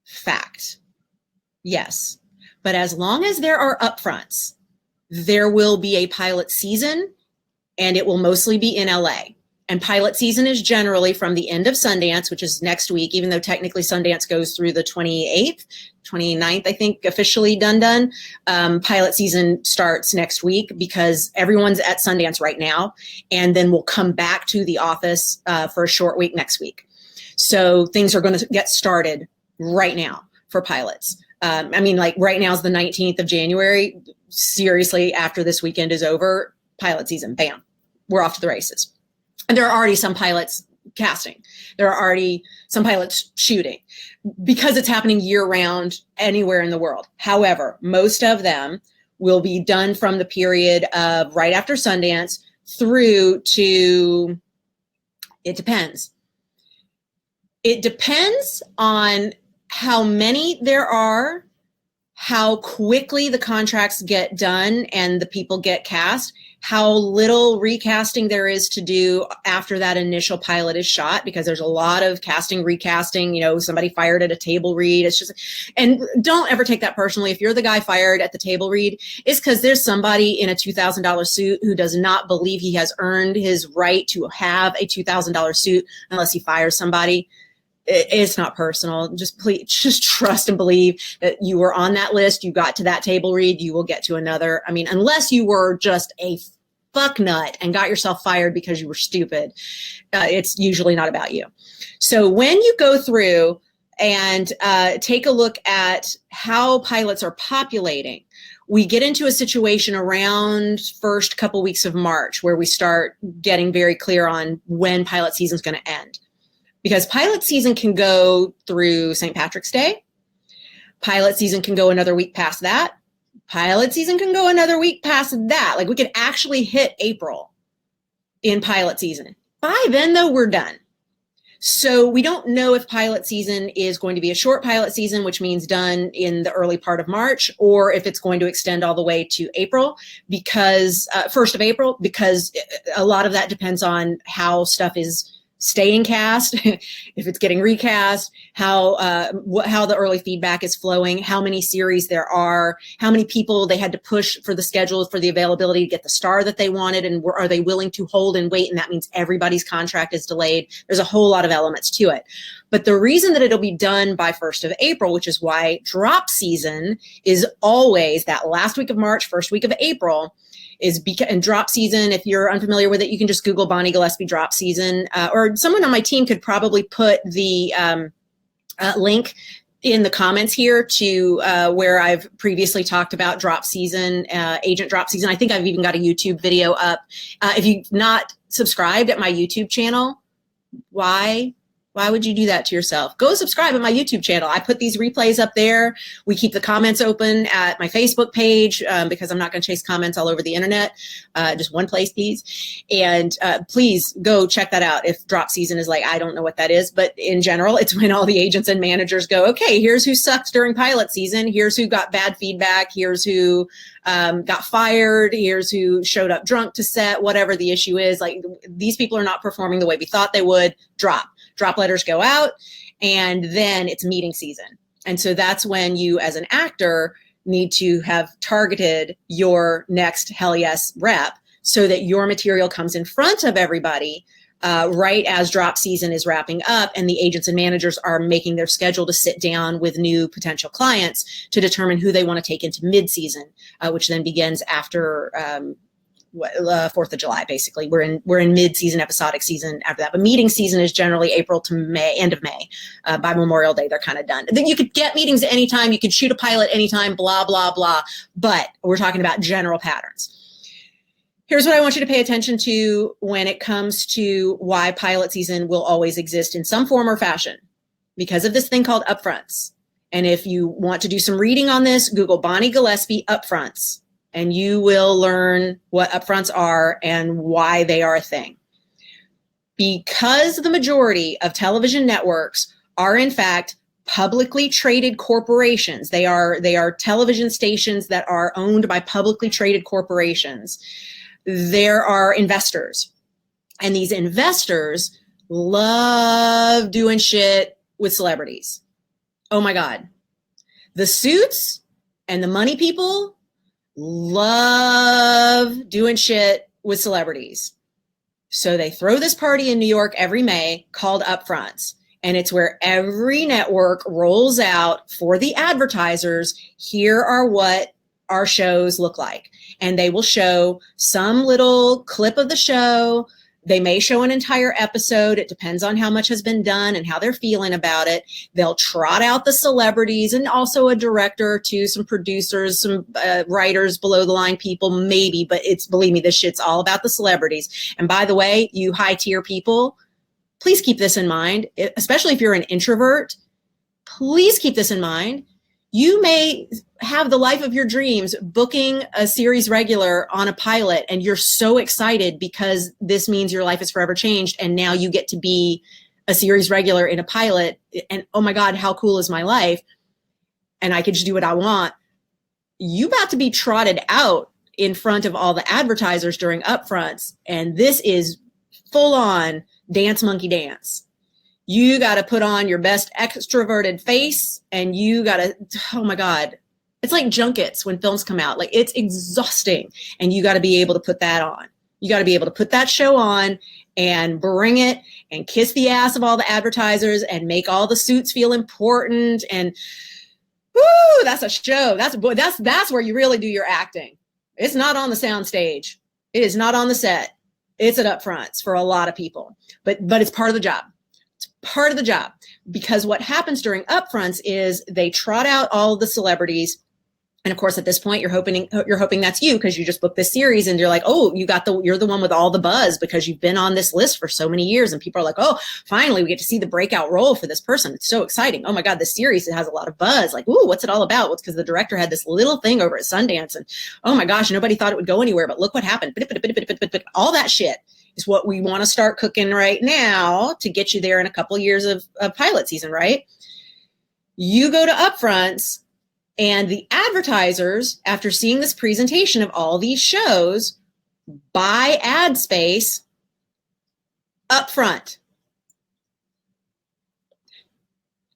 Fact. Yes, but as long as there are upfronts, there will be a pilot season and it will mostly be in LA. And pilot season is generally from the end of Sundance, which is next week, even though technically Sundance goes through the 28th, 29th, I think, officially done. Pilot season starts next week because everyone's at Sundance right now, and then we'll come back to the office for a short week next week. So things are going to get started right now for pilots. I mean, like right now is the 19th of January. Seriously, after this weekend is over, pilot season, bam, we're off to the races. And there are already some pilots casting. There are already some pilots shooting because it's happening year round anywhere in the world. However, most of them will be done from the period of right after Sundance through to, it depends. It depends on how many there are, how quickly the contracts get done and the people get cast, how little recasting there is to do after that initial pilot is shot, because there's a lot of casting, recasting, you know, somebody fired at a table read. It's just, and don't ever take that personally. If you're the guy fired at the table read, it's because there's somebody in a $2,000 suit who does not believe he has earned his right to have a $2,000 suit unless he fires somebody. It's not personal. Just please, just trust and believe that you were on that list. You got to that table read. You will get to another. I mean, unless you were just a fuck nut and got yourself fired because you were stupid, it's usually not about you. So when you go through and take a look at how pilots are populating, we get into a situation around first couple weeks of March where we start getting very clear on when pilot season is going to end. Because pilot season can go through St. Patrick's Day. Pilot season can go another week past that. Pilot season can go another week past that. Like we could actually hit April in pilot season. By then, though, we're done. So we don't know if pilot season is going to be a short pilot season, which means done in the early part of March, or if it's going to extend all the way to April, because 1st of April, because a lot of that depends on how stuff is staying cast, if it's getting recast, how the early feedback is flowing, how many series there are, how many people they had to push for the schedule for the availability to get the star that they wanted, and are they willing to hold and wait, and that means everybody's contract is delayed. There's a whole lot of elements to it. But the reason that it'll be done by 1st of April, which is why drop season is always that last week of March, first week of April, is because, and drop season, if you're unfamiliar with it, you can just Google Bonnie Gillespie drop season, or someone on my team could probably put the link in the comments here to where I've previously talked about drop season, agent drop season. I think I've even got a YouTube video up. If you've not subscribed at my YouTube channel, why would you do that to yourself? Go subscribe at my YouTube channel. I put these replays up there. We keep the comments open at my Facebook page because I'm not going to chase comments all over the internet. Just one place, please. And please go check that out. If drop season is like, I don't know what that is, but in general, it's when all the agents and managers go, okay, here's who sucked during pilot season. Here's who got bad feedback. Here's who got fired. Here's who showed up drunk to set, whatever the issue is. Like, these people are not performing the way we thought they would. Drop letters go out, and then it's meeting season. And so that's when you, as an actor, need to have targeted your next Hell Yes rep so that your material comes in front of everybody right as drop season is wrapping up, and the agents and managers are making their schedule to sit down with new potential clients to determine who they want to take into mid-season, which then begins after 4th of July. Basically, we're in mid-season, episodic season after that. But meeting season is generally April to May, end of May. By Memorial Day, they're kind of done. Then you could get meetings at any time. You could shoot a pilot anytime. Blah blah blah. But we're talking about general patterns. Here's what I want you to pay attention to when it comes to why pilot season will always exist in some form or fashion, because of this thing called upfronts. And if you want to do some reading on this, Google Bonnie Gillespie upfronts, and you will learn what upfronts are and why they are a thing. Because the majority of television networks are, in fact, publicly traded corporations. They are television stations that are owned by publicly traded corporations. There are investors, and these investors love doing shit with celebrities. Oh my God. The suits and the money people love doing shit with celebrities. So they throw this party in New York every May called Upfronts. And it's where every network rolls out for the advertisers, here are what our shows look like. And they will show some little clip of the show. They may show an entire episode. It depends on how much has been done and how they're feeling about it. They'll trot out the celebrities and also a director or two, some producers, some writers, below the line people, maybe. But it's, believe me, this shit's all about the celebrities. And by the way, you high tier people, please keep this in mind, especially if you're an introvert. Please keep this in mind. You may have the life of your dreams booking a series regular on a pilot, and you're so excited because this means your life is forever changed. And now you get to be a series regular in a pilot. And oh my God, how cool is my life? And I can just do what I want. You about to be trotted out in front of all the advertisers during upfronts. And this is full on dance monkey dance. You got to put on your best extroverted face, and you got to, oh my God, it's like junkets when films come out. Like, it's exhausting, and you got to be able to put that on. You got to be able to put that show on and bring it and kiss the ass of all the advertisers and make all the suits feel important. And whoo, that's a show. That's where you really do your acting. It's not on the sound stage. It is not on the set. It's at upfronts for a lot of people, but it's part of the job. It's part of the job, because what happens during upfronts is they trot out all of the celebrities. And of course, at this point, you're hoping that's you, because you just booked this series and you're like, oh, you're the one with all the buzz because you've been on this list for so many years. And people are like, oh, finally, we get to see the breakout role for this person. It's so exciting. Oh my God, this series, it has a lot of buzz. Like, ooh, what's it all about? Well, it's because the director had this little thing over at Sundance, and oh my gosh, nobody thought it would go anywhere, but look what happened. All that shit is what we want to start cooking right now to get you there in a couple of years of pilot season, right? You go to upfronts, and the advertisers, after seeing this presentation of all these shows, buy ad space up front.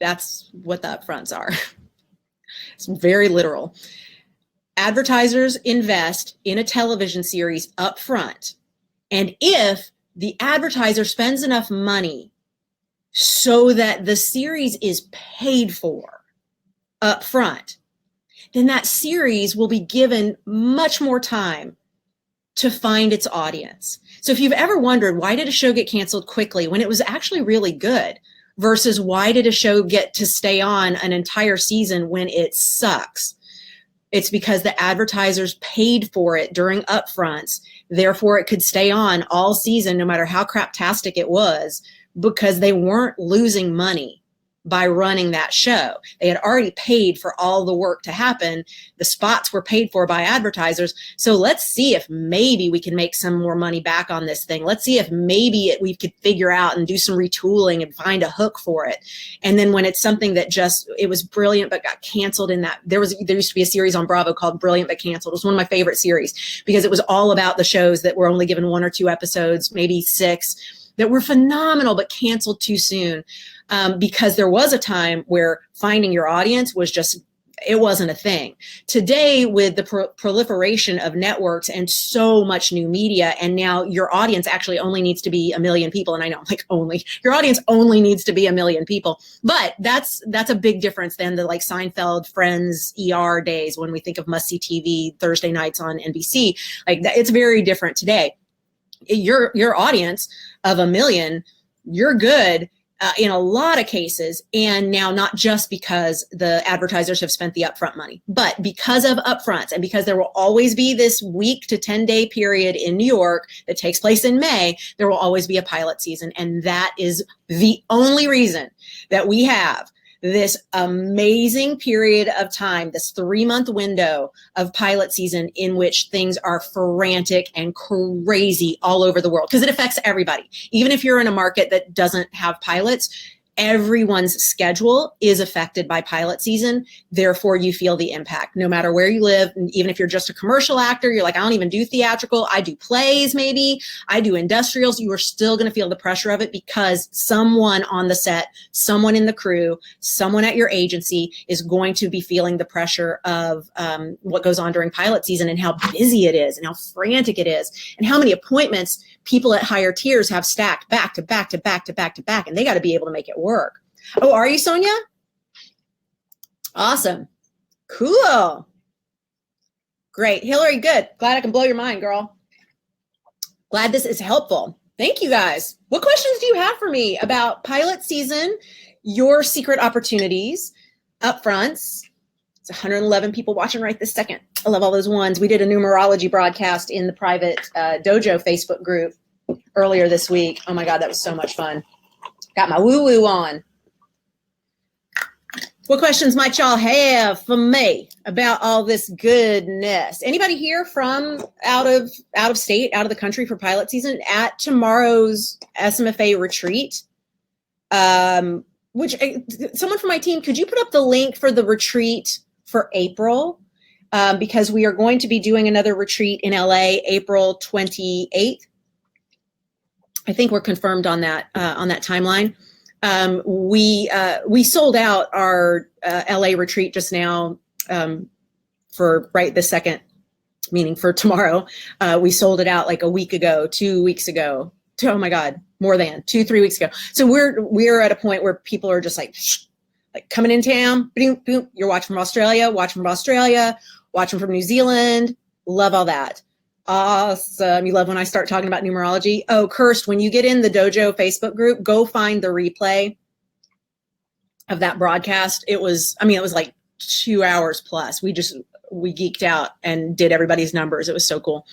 That's what the upfronts are. It's very literal. Advertisers invest in a television series upfront. And if the advertiser spends enough money so that the series is paid for upfront, then that series will be given much more time to find its audience. So if you've ever wondered, why did a show get canceled quickly when it was actually really good, versus why did a show get to stay on an entire season when it sucks? It's because the advertisers paid for it during upfronts. Therefore, it could stay on all season, no matter how craptastic it was, because they weren't losing money by running that show. They had already paid for all the work to happen. The spots were paid for by advertisers. So let's see if maybe we can make some more money back on this thing. Let's see if maybe we could figure out and do some retooling and find a hook for it. And then when it's something that it was brilliant but got canceled in that, there used to be a series on Bravo called Brilliant but Canceled. It was one of my favorite series because it was all about the shows that were only given 1 or 2 episodes, maybe 6, that were phenomenal but canceled too soon. Because there was a time where finding your audience was it wasn't a thing. Today, with the proliferation of networks and so much new media, and now your audience actually only needs to be 1 million people. And I know, your audience only needs to be 1 million people. But that's a big difference than the Seinfeld, Friends, ER days when we think of must-see TV Thursday nights on NBC. It's very different today. Your audience of 1 million, you're good. In a lot of cases, and now not just because the advertisers have spent the upfront money, but because of upfronts and because there will always be this week to 10-day period in New York that takes place in May, there will always be a pilot season. And that is the only reason that we have this amazing period of time, this 3-month window of pilot season in which things are frantic and crazy all over the world, because it affects everybody. Even if you're in a market that doesn't have pilots, everyone's schedule is affected by pilot season. Therefore, you feel the impact no matter where you live. And even if you're just a commercial actor, you're like, I don't even do theatrical. I do plays, maybe. I do industrials. You are still going to feel the pressure of it because someone on the set, someone in the crew, someone at your agency is going to be feeling the pressure of what goes on during pilot season and how busy it is and how frantic it is and how many appointments people at higher tiers have stacked back to back to back to back to back, and they got to be able to make it work. Oh, are you, Sonia? Awesome. Cool. Great. Hillary, good. Glad I can blow your mind, girl. Glad this is helpful. Thank you, guys. What questions do you have for me about pilot season, your secret opportunities, upfronts? It's 111 people watching right this second. I love all those ones. We did a numerology broadcast in the private dojo Facebook group earlier this week. Oh my God, that was so much fun. Got my woo-woo on. What questions might y'all have for me about all this goodness? Anybody here from out of state, out of the country for pilot season at tomorrow's SMFA retreat? Which someone from my team, could you put up the link for the retreat for April? Because we are going to be doing another retreat in LA, April 28th. I think we're confirmed on that timeline. We sold out our LA retreat just now for right this second, meaning for tomorrow. We sold it out like a week ago, 2 weeks ago. Oh my God, more than 2-3 weeks ago. So we're at a point where people are just like coming in town. Boom, boom. You're watching from Australia, watching from New Zealand. Love all that. Awesome. You love when I start talking about numerology. Oh, Kirst, when you get in the dojo Facebook group, go find the replay of that broadcast. It was like 2 hours plus. We geeked out and did everybody's numbers. It was so cool.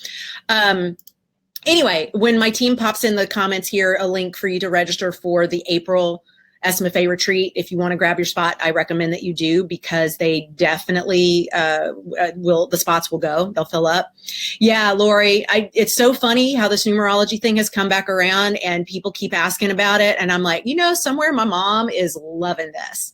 Anyway, when my team pops in the comments here, a link for you to register for the April SMFA retreat. If you want to grab your spot, I recommend that you do, because they definitely the spots will go. They'll fill up. Yeah, Lori, it's so funny how this numerology thing has come back around and people keep asking about it. And I'm like, somewhere my mom is loving this.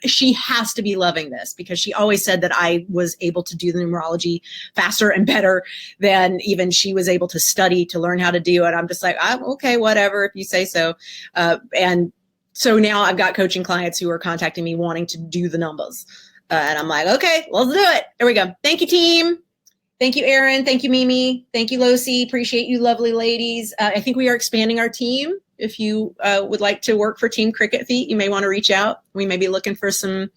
She has to be loving this, because she always said that I was able to do the numerology faster and better than even she was able to study to learn how to do it. I'm just like, I'm okay, whatever, if you say so. And So now I've got coaching clients who are contacting me wanting to do the numbers. And I'm like, okay, let's do it. There we go. Thank you, team. Thank you, Erin. Thank you, Mimi. Thank you, Losi. Appreciate you, lovely ladies. I think we are expanding our team. If you would like to work for Team Cricket Feet, you may want to reach out. We may be looking for some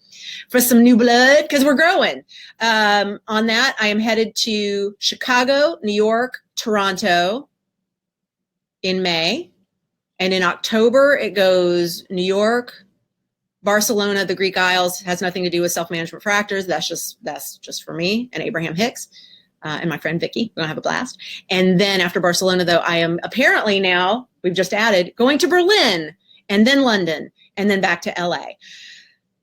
new blood because we're growing. On that, I am headed to Chicago, New York, Toronto in May. And in October, it goes New York, Barcelona, the Greek Isles. Has nothing to do with self-management for actors. That's just for me and Abraham Hicks. And my friend Vicky. We're going to have a blast. And then after Barcelona, though, I am apparently now, we've just added, going to Berlin and then London and then back to LA.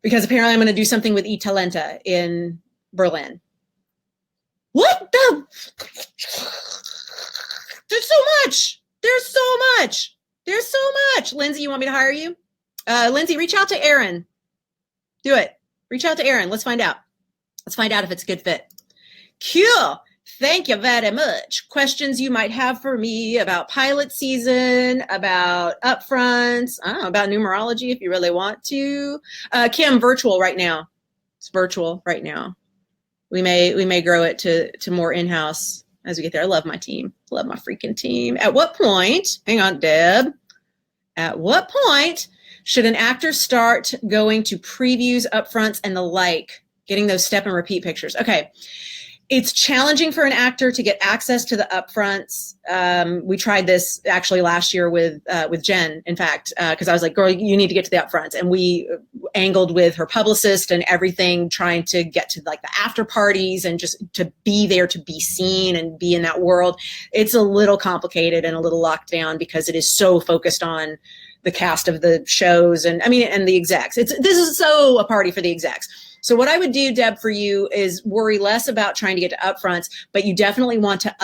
Because apparently I'm going to do something with eTalenta in Berlin. What the? There's so much. There's so much. There's so much. Lindsay, you want me to hire you? Lindsay, reach out to Erin. Do it. Reach out to Erin. Let's find out. Let's find out if it's a good fit. Cool. Thank you very much. Questions you might have for me about pilot season, about upfronts, about numerology if you really want to. Kim, virtual right now. It's virtual right now. We may grow it to more in-house as we get there. I love my team. Love my freaking team. At what point, hang on, Deb. At what point should an actor start going to previews, upfronts, and the like, getting those step and repeat pictures? Okay. It's challenging for an actor to get access to the upfronts. We tried this actually last year with Jen, in fact, because I was like, girl, you need to get to the upfronts. And we angled with her publicist and everything, trying to get to like the after parties and just to be there, to be seen and be in that world. It's a little complicated and a little locked down because it is so focused on the cast of the shows and the execs. This is so a party for the execs. So what I would do, Deb, for you is worry less about trying to get to upfronts, but you definitely want to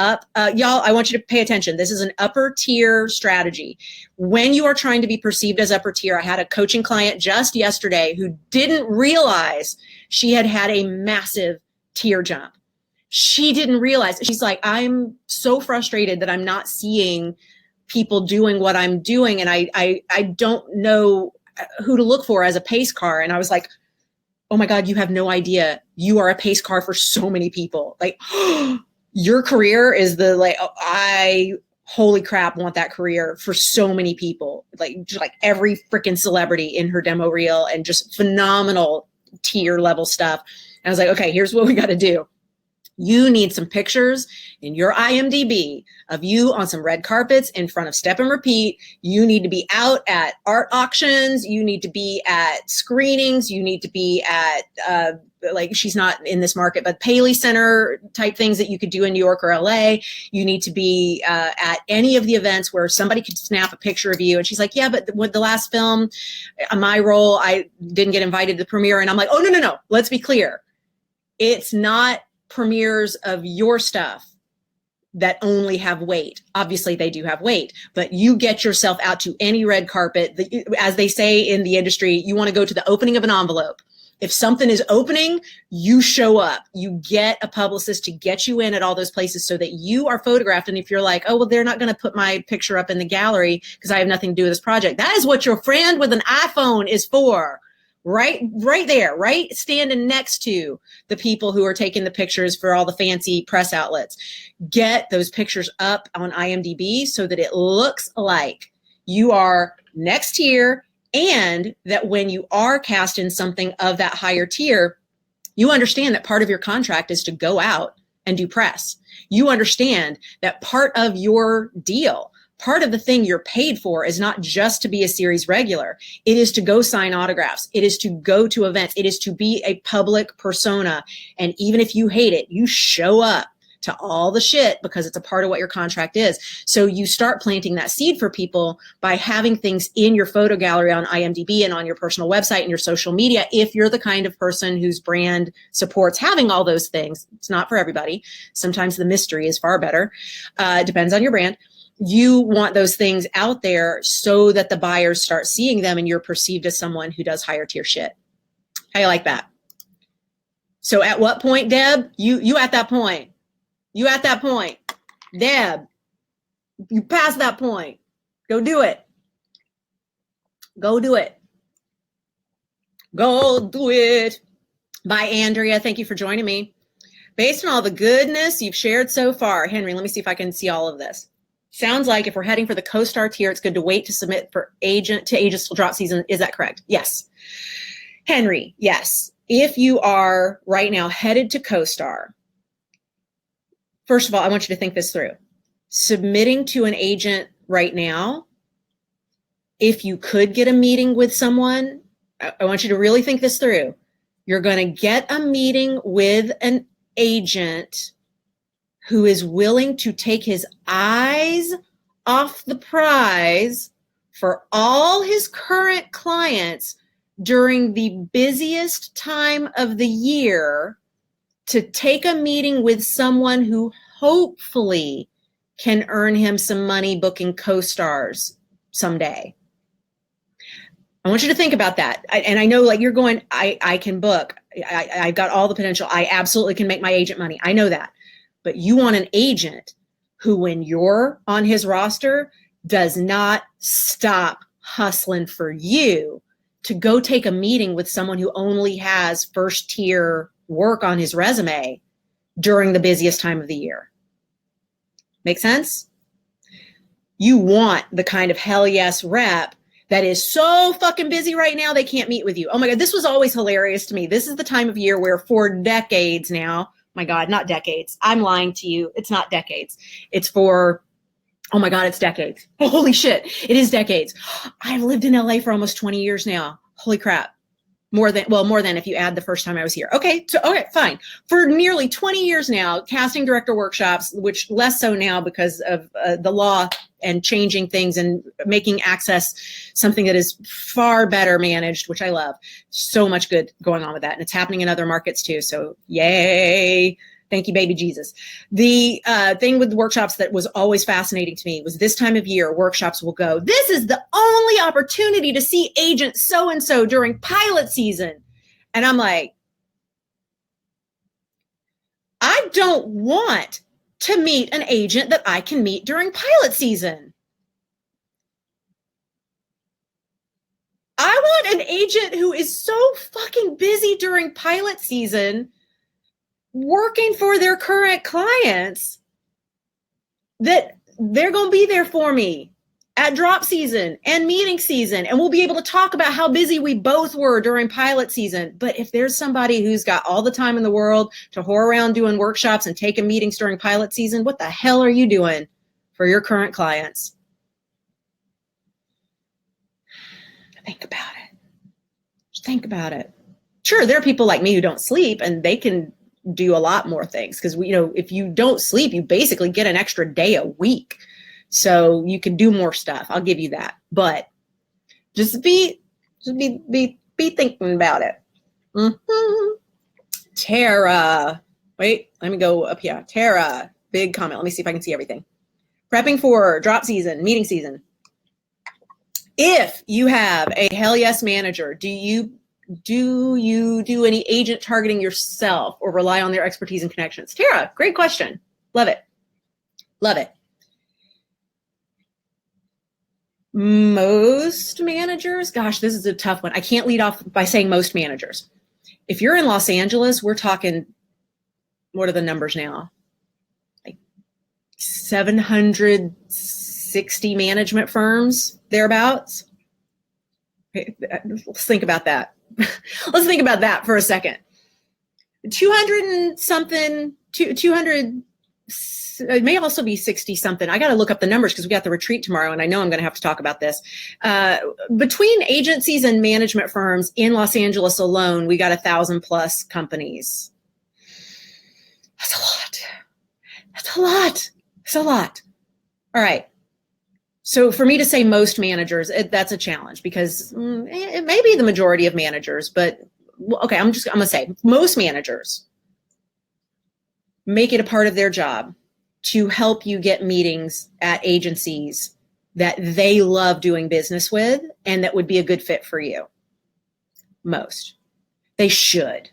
y'all, I want you to pay attention. This is an upper tier strategy. When you are trying to be perceived as upper tier, I had a coaching client just yesterday who didn't realize she had a massive tier jump. She didn't realize. She's like, I'm so frustrated that I'm not seeing people doing what I'm doing. And I don't know who to look for as a pace car. And I was like, oh my God, you have no idea. You are a pace car for so many people. Like your career is holy crap, want that career for so many people. Like every freaking celebrity in her demo reel and just phenomenal tier level stuff. And I was like, okay, here's what we got to do. You need some pictures in your IMDb of you on some red carpets in front of Step and Repeat. You need to be out at art auctions. You need to be at screenings. You need to be at, she's not in this market, but Paley Center type things that you could do in New York or LA. You need to be at any of the events where somebody could snap a picture of you. And she's like, yeah, but with the last film, my role, I didn't get invited to the premiere. And I'm like, oh, no. Let's be clear. It's not premieres of your stuff that only have weight. Obviously they do have weight, but you get yourself out to any red carpet. As they say in the industry, you want to go to the opening of an envelope. If something is opening, you show up. You get a publicist to get you in at all those places so that you are photographed. And if you're like, oh, well, they're not going to put my picture up in the gallery because I have nothing to do with this project. That is what your friend with an iPhone is for. Right there, right? Standing next to the people who are taking the pictures for all the fancy press outlets. Get those pictures up on IMDb so that it looks like you are next tier, and that when you are cast in something of that higher tier, you understand that part of your contract is to go out and do press. You understand that part of your deal, part of the thing you're paid for, is not just to be a series regular. It is to go sign autographs. It is to go to events. It is to be a public persona. And even if you hate it, you show up to all the shit because it's a part of what your contract is. So you start planting that seed for people by having things in your photo gallery on IMDb and on your personal website and your social media. If you're the kind of person whose brand supports having all those things, it's not for everybody. Sometimes the mystery is far better. Depends on your brand. You want those things out there so that the buyers start seeing them and you're perceived as someone who does higher tier shit. How you like that? So at what point, Deb? You at that point. You at that point. Deb, you past that point. Go do it. Go do it. Go do it. Bye, Andrea. Thank you for joining me. Based on all the goodness you've shared so far, Henry, let me see if I can see all of this. Sounds like if we're heading for the co-star tier, it's good to wait to submit for agents till drop season. Is that correct? Yes. Henry, yes. If you are right now headed to co-star, first of all, I want you to think this through. Submitting to an agent right now, if you could get a meeting with someone, I want you to really think this through. You're going to get a meeting with an agent who is willing to take his eyes off the prize for all his current clients during the busiest time of the year to take a meeting with someone who hopefully can earn him some money booking co-stars someday. I want you to think about that. And I know like you're going, I can book. I've got all the potential. I absolutely can make my agent money. I know that. But you want an agent who, when you're on his roster, does not stop hustling for you to go take a meeting with someone who only has first tier work on his resume during the busiest time of the year. Make sense? You want the kind of hell yes rep that is so fucking busy right now they can't meet with you. Oh my God, this was always hilarious to me. This is the time of year where for decades now, my God, not decades. I'm lying to you. It's not decades. It's for, oh my God, it's decades. Holy shit, it is decades. I've lived in LA for almost 20 years now. Holy crap. More than if you add the first time I was here. Okay, fine. For nearly 20 years now, casting director workshops, which less so now because of the law and changing things and making access something that is far better managed, which I love. So much good going on with that. And it's happening in other markets too. So yay. Thank you, baby Jesus. The thing with the workshops that was always fascinating to me was this time of year, workshops will go, this is the only opportunity to see agent so-and-so during pilot season. And I'm like, I don't want to meet an agent that I can meet during pilot season. I want an agent who is so fucking busy during pilot season working for their current clients that they're going to be there for me at drop season and meeting season. And we'll be able to talk about how busy we both were during pilot season. But if there's somebody who's got all the time in the world to whore around doing workshops and taking meetings during pilot season, what the hell are you doing for your current clients? Think about it. Just think about it. Sure, there are people like me who don't sleep and they can do a lot more things because if you don't sleep, you basically get an extra day a week. So you can do more stuff. I'll give you that. But just be thinking about it. Mm-hmm. Tara. Wait, let me go up here. Tara, big comment. Let me see if I can see everything. Prepping for drop season, meeting season. If you have a hell yes manager, do you do any agent targeting yourself or rely on their expertise and connections? Tara, great question. Love it. Love it. Most managers, gosh, this is a tough one. I can't lead off by saying most managers. If you're in Los Angeles, we're talking, what are the numbers now? Like 760 management firms, thereabouts. Let's think about that. Let's think about that for a second. 200 and something, 200, it may also be 60 something. I got to look up the numbers because we got the retreat tomorrow and I know I'm going to have to talk about this. Between agencies and management firms in Los Angeles alone, we got 1,000+ companies. That's a lot. That's a lot. That's a lot. All right. So for me to say most managers, that's a challenge because it may be the majority of managers, but okay, I'm going to say most managers make it a part of their job to help you get meetings at agencies that they love doing business with and that would be a good fit for you. Most. They should.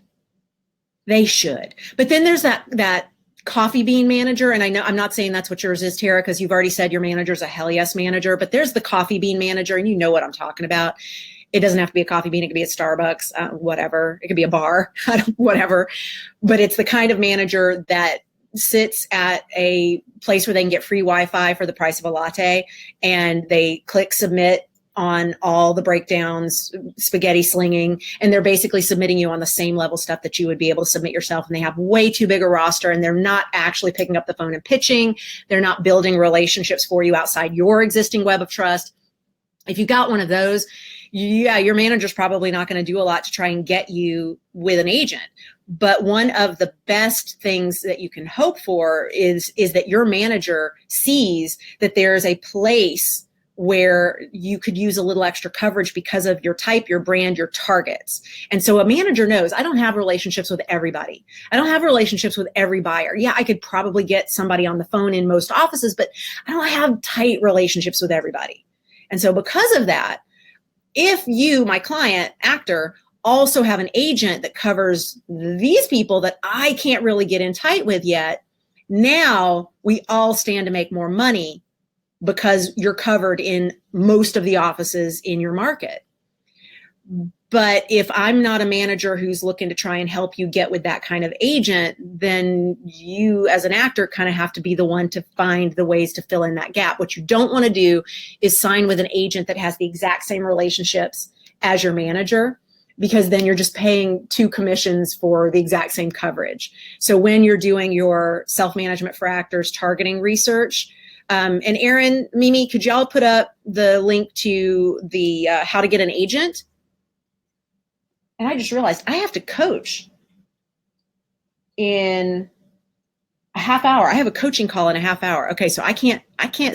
They should. But then there's that coffee bean manager, and I know I'm not saying that's what yours is, Tara, because you've already said your manager's a hell yes manager, but there's the coffee bean manager, and you know what I'm talking about. It doesn't have to be a coffee bean. It could be a Starbucks, whatever. It could be a bar, whatever. But it's the kind of manager that sits at a place where they can get free Wi-Fi for the price of a latte, and they click submit on all the breakdowns, spaghetti slinging, and they're basically submitting you on the same level stuff that you would be able to submit yourself. And they have way too big a roster, and they're not actually picking up the phone and pitching. They're not building relationships for you outside your existing web of trust. If you got one of those, yeah, your manager's probably not going to do a lot to try and get you with an agent. But one of the best things that you can hope for is that your manager sees that there's a place where you could use a little extra coverage because of your type, your brand, your targets. And so a manager knows, I don't have relationships with everybody. I don't have relationships with every buyer. Yeah, I could probably get somebody on the phone in most offices, but I don't have tight relationships with everybody. And so because of that, if you, my client, actor, also have an agent that covers these people that I can't really get in tight with yet, now we all stand to make more money because you're covered in most of the offices in your market. But if I'm not a manager who's looking to try and help you get with that kind of agent, then you as an actor kind of have to be the one to find the ways to fill in that gap. What you don't want to do is sign with an agent that has the exact same relationships as your manager, because then you're just paying two commissions for the exact same coverage. So when you're doing your self-management for actors targeting research, and Aaron, Mimi, could y'all put up the link to the how to get an agent? And I just realized I have to coach in a half hour. I have a coaching call in a half hour. Okay, so I can't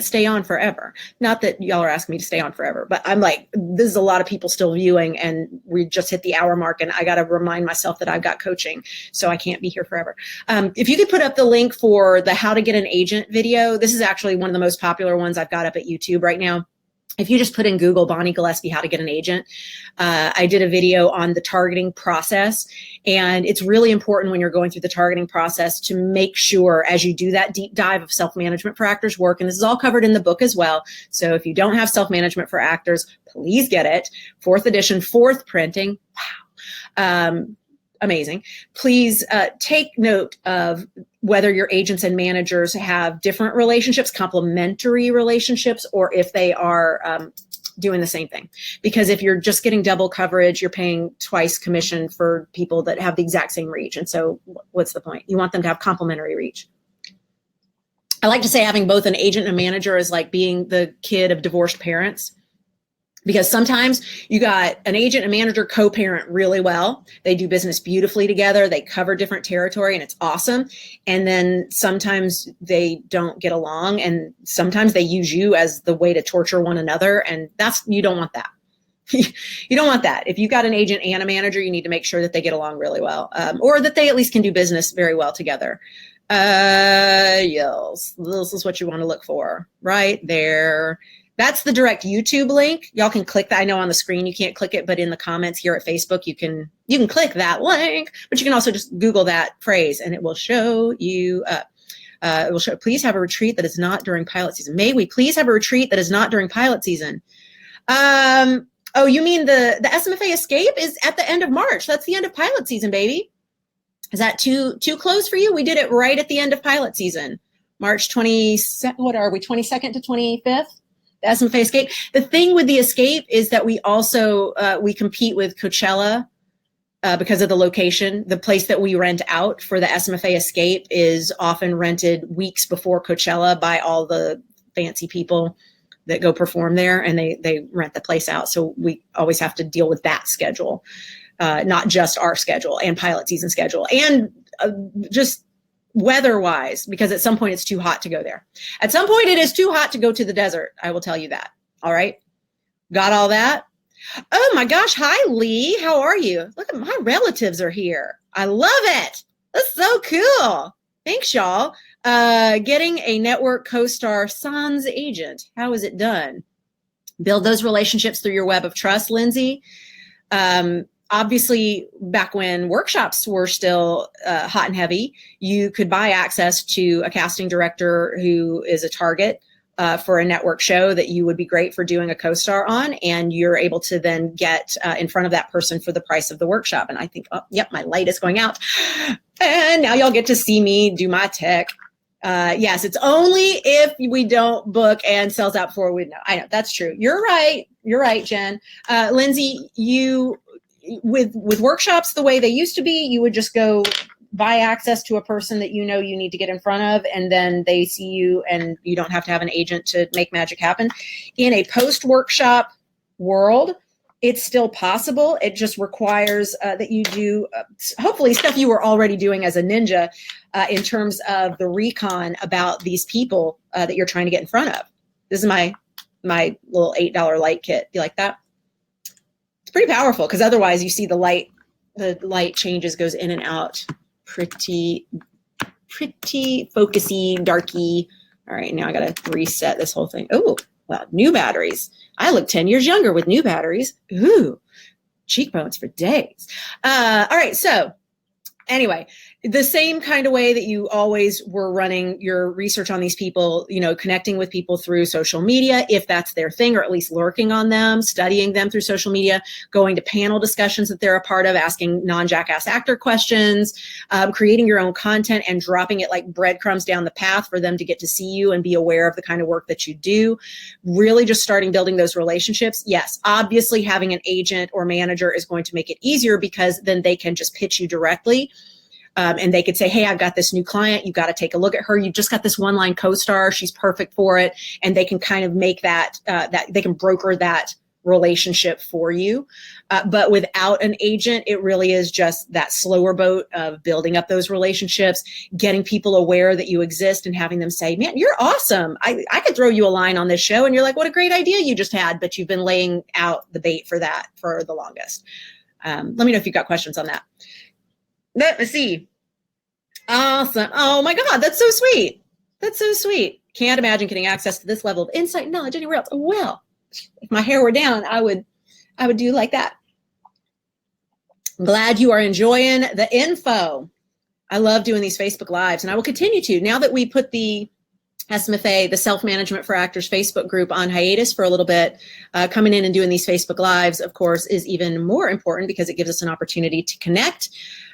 stay on forever. Not that y'all are asking me to stay on forever, but I'm like, this is a lot of people still viewing, and we just hit the hour mark, and I got to remind myself that I've got coaching, so I can't be here forever. If you could put up the link for the how to get an agent video, this is actually one of the most popular ones I've got up at YouTube right now. If you just put in Google Bonnie Gillespie, how to get an agent, I did a video on the targeting process. And it's really important when you're going through the targeting process to make sure as you do that deep dive of self-management for actors work, and this is all covered in the book as well. So if you don't have self-management for actors, please get it. 4th edition, 4th printing. Wow. Amazing. Please take note of whether your agents and managers have different relationships, complementary relationships, or if they are doing the same thing. Because if you're just getting double coverage, you're paying twice commission for people that have the exact same reach. And so what's the point? You want them to have complementary reach. I like to say having both an agent and a manager is like being the kid of divorced parents. Because sometimes you got an agent and manager co-parent really well. They do business beautifully together. They cover different territory, and it's awesome. And then sometimes they don't get along, and sometimes they use you as the way to torture one another. And you don't want that. You don't want that. If you've got an agent and a manager, you need to make sure that they get along really well, or that they at least can do business very well together. Yes, this is what you want to look for right there. That's the direct YouTube link. Y'all can click that. I know on the screen you can't click it, but in the comments here at Facebook, you can click that link, but you can also just Google that phrase and it will show you up. It will show, please have a retreat that is not during pilot season. May we please have a retreat that is not during pilot season? Oh, you mean the SMFA Escape is at the end of March. That's the end of pilot season, baby. Is that too close for you? We did it right at the end of pilot season. March 22nd, what are we, 22nd to 25th? The SMFA Escape. The thing with the Escape is that we also, we compete with Coachella because of the location. The place that we rent out for the SMFA Escape is often rented weeks before Coachella by all the fancy people that go perform there, and they rent the place out. So we always have to deal with that schedule, not just our schedule and pilot season schedule, and just weather-wise, because at some point it's too hot to go there. At some point it is too hot to go to the desert. I will tell you that. All right. Got all that? Oh my gosh. Hi, Lee. How are you? Look at my relatives are here. I love it. That's so cool. Thanks, y'all. Getting a network co-star sans agent. How is it done? Build those relationships through your web of trust, Lindsay. Obviously, back when workshops were still hot and heavy, you could buy access to a casting director who is a target, for a network show that you would be great for doing a co-star on, and you're able to then get in front of that person for the price of the workshop. And I think, oh, yep, my light is going out. And now y'all get to see me do my tech. Yes, it's only if we don't book and sells out before we know. I know, that's true. You're right. You're right, Jen. Lindsay, you, with workshops the way they used to be, you would just go buy access to a person that you know you need to get in front of, and then they see you, and you don't have to have an agent to make magic happen. In a post-workshop world, it's still possible. It just requires that you do, hopefully, stuff you were already doing as a ninja in terms of the recon about these people that you're trying to get in front of. This is my little $8 light kit. You like that? It's pretty powerful, because otherwise you see the light changes, goes in and out. Pretty focusy, darky. All right, now I got to reset this whole thing. Oh, wow, new batteries. I look 10 years younger with new batteries. Ooh, cheekbones for days. All right, so anyway, the same kind of way that you always were running your research on these people, connecting with people through social media, if that's their thing, or at least lurking on them, studying them through social media, going to panel discussions that they're a part of, asking non-jackass actor questions, creating your own content and dropping it like breadcrumbs down the path for them to get to see you and be aware of the kind of work that you do. Really just starting building those relationships. Yes, obviously having an agent or manager is going to make it easier, because then they can just pitch you directly. And they could say, hey, I've got this new client. You've got to take a look at her. You've just got this one-line co-star. She's perfect for it. And they can kind of make that they can broker that relationship for you. But without an agent, it really is just that slower boat of building up those relationships, getting people aware that you exist, and having them say, man, you're awesome. I could throw you a line on this show. And you're like, what a great idea you just had. But you've been laying out the bait for that for the longest. Let me know if you've got questions on that. Let me see. Awesome. Oh my God, that's so sweet. That's so sweet. Can't imagine getting access to this level of insight and knowledge anywhere else. Well, if my hair were down, I would do like that. I'm glad you are enjoying the info. I love doing these Facebook Lives, and I will continue to. Now that we put the SMFA, the Self-Management for Actors Facebook group, on hiatus for a little bit, coming in and doing these Facebook Lives, of course, is even more important, because it gives us an opportunity to connect.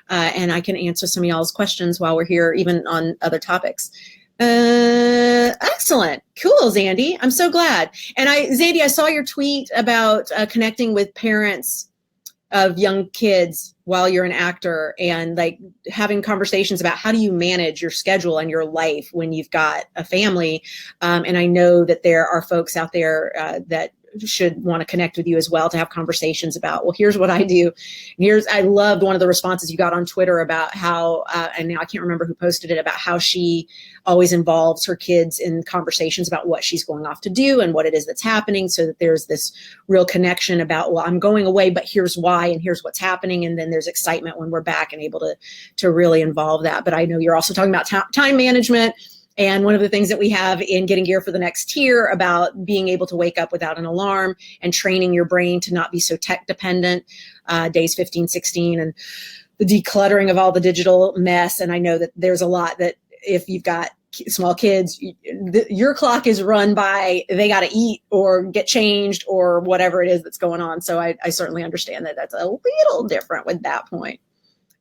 And I can answer some of y'all's questions while we're here, even on other topics. Excellent. Cool, Zandy. I'm so glad. And Zandy, I saw your tweet about connecting with parents of young kids while you're an actor, and like having conversations about how do you manage your schedule and your life when you've got a family. And I know that there are folks out there that should want to connect with you as well, to have conversations about, well, here's what I do. And I loved one of the responses you got on Twitter about how, and now I can't remember who posted it, about how she always involves her kids in conversations about what she's going off to do and what it is that's happening, so that there's this real connection about, well, I'm going away, but here's why, and here's what's happening. And then there's excitement when we're back and able to really involve that. But I know you're also talking about time management. And one of the things that we have in Getting Gear for the Next Tier about being able to wake up without an alarm and training your brain to not be so tech dependent, days 15, 16, and the decluttering of all the digital mess. And I know that there's a lot that if you've got small kids, your clock is run by they got to eat or get changed or whatever it is that's going on. So I certainly understand that that's a little different with that point.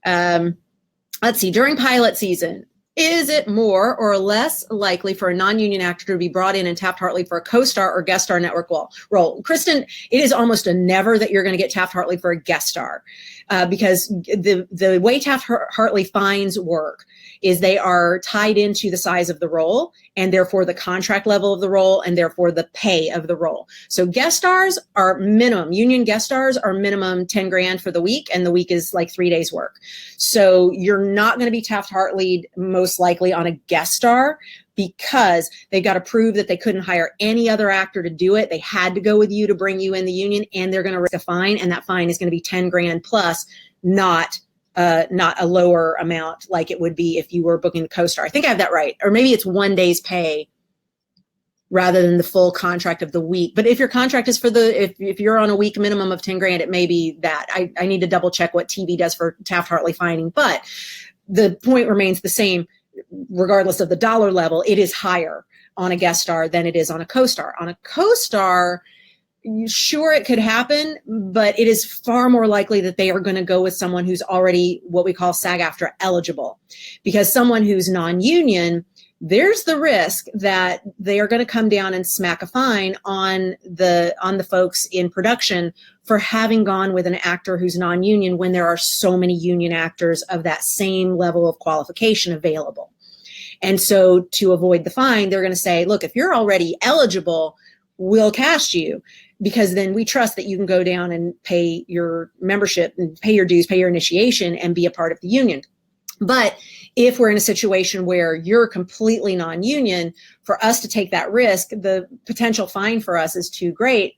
Let's see, during pilot season, is it more or less likely for a non-union actor to be brought in and Taft-Hartley for a co-star or guest star network role? Kristen, it is almost a never that you're going to get Taft-Hartley for a guest star, because the way Taft-Hartley finds work is they are tied into the size of the role, and therefore the contract level of the role, and therefore the pay of the role. So guest stars are minimum, union guest stars are minimum 10 grand for the week, and the week is like 3 days work. So you're not going to be Taft-Hartley most likely on a guest star, because they've got to prove that they couldn't hire any other actor to do it. They had to go with you to bring you in the union, and they're going to risk a fine, and that fine is going to be 10 grand plus, not a lower amount like it would be if you were booking the co-star. I think I have that right. Or maybe it's 1 day's pay rather than the full contract of the week. But if your contract is for if you're on a week minimum of 10 grand, it may be that. I need to double check what TV does for Taft-Hartley fining. But the point remains the same. regardless of the dollar level, it is higher on a guest star than it is on a co-star. On a co-star, sure, it could happen, but it is far more likely that they are going to go with someone who's already what we call SAG-AFTRA eligible, because someone who's non-union, there's the risk that they are going to come down and smack a fine on the folks in production for having gone with an actor who's non-union when there are so many union actors of that same level of qualification available. And so to avoid the fine, they're going to say, look, if you're already eligible, we'll cast you, because then we trust that you can go down and pay your membership and pay your dues, pay your initiation, and be a part of the union. But if we're in a situation where you're completely non-union, for us to take that risk, the potential fine for us is too great.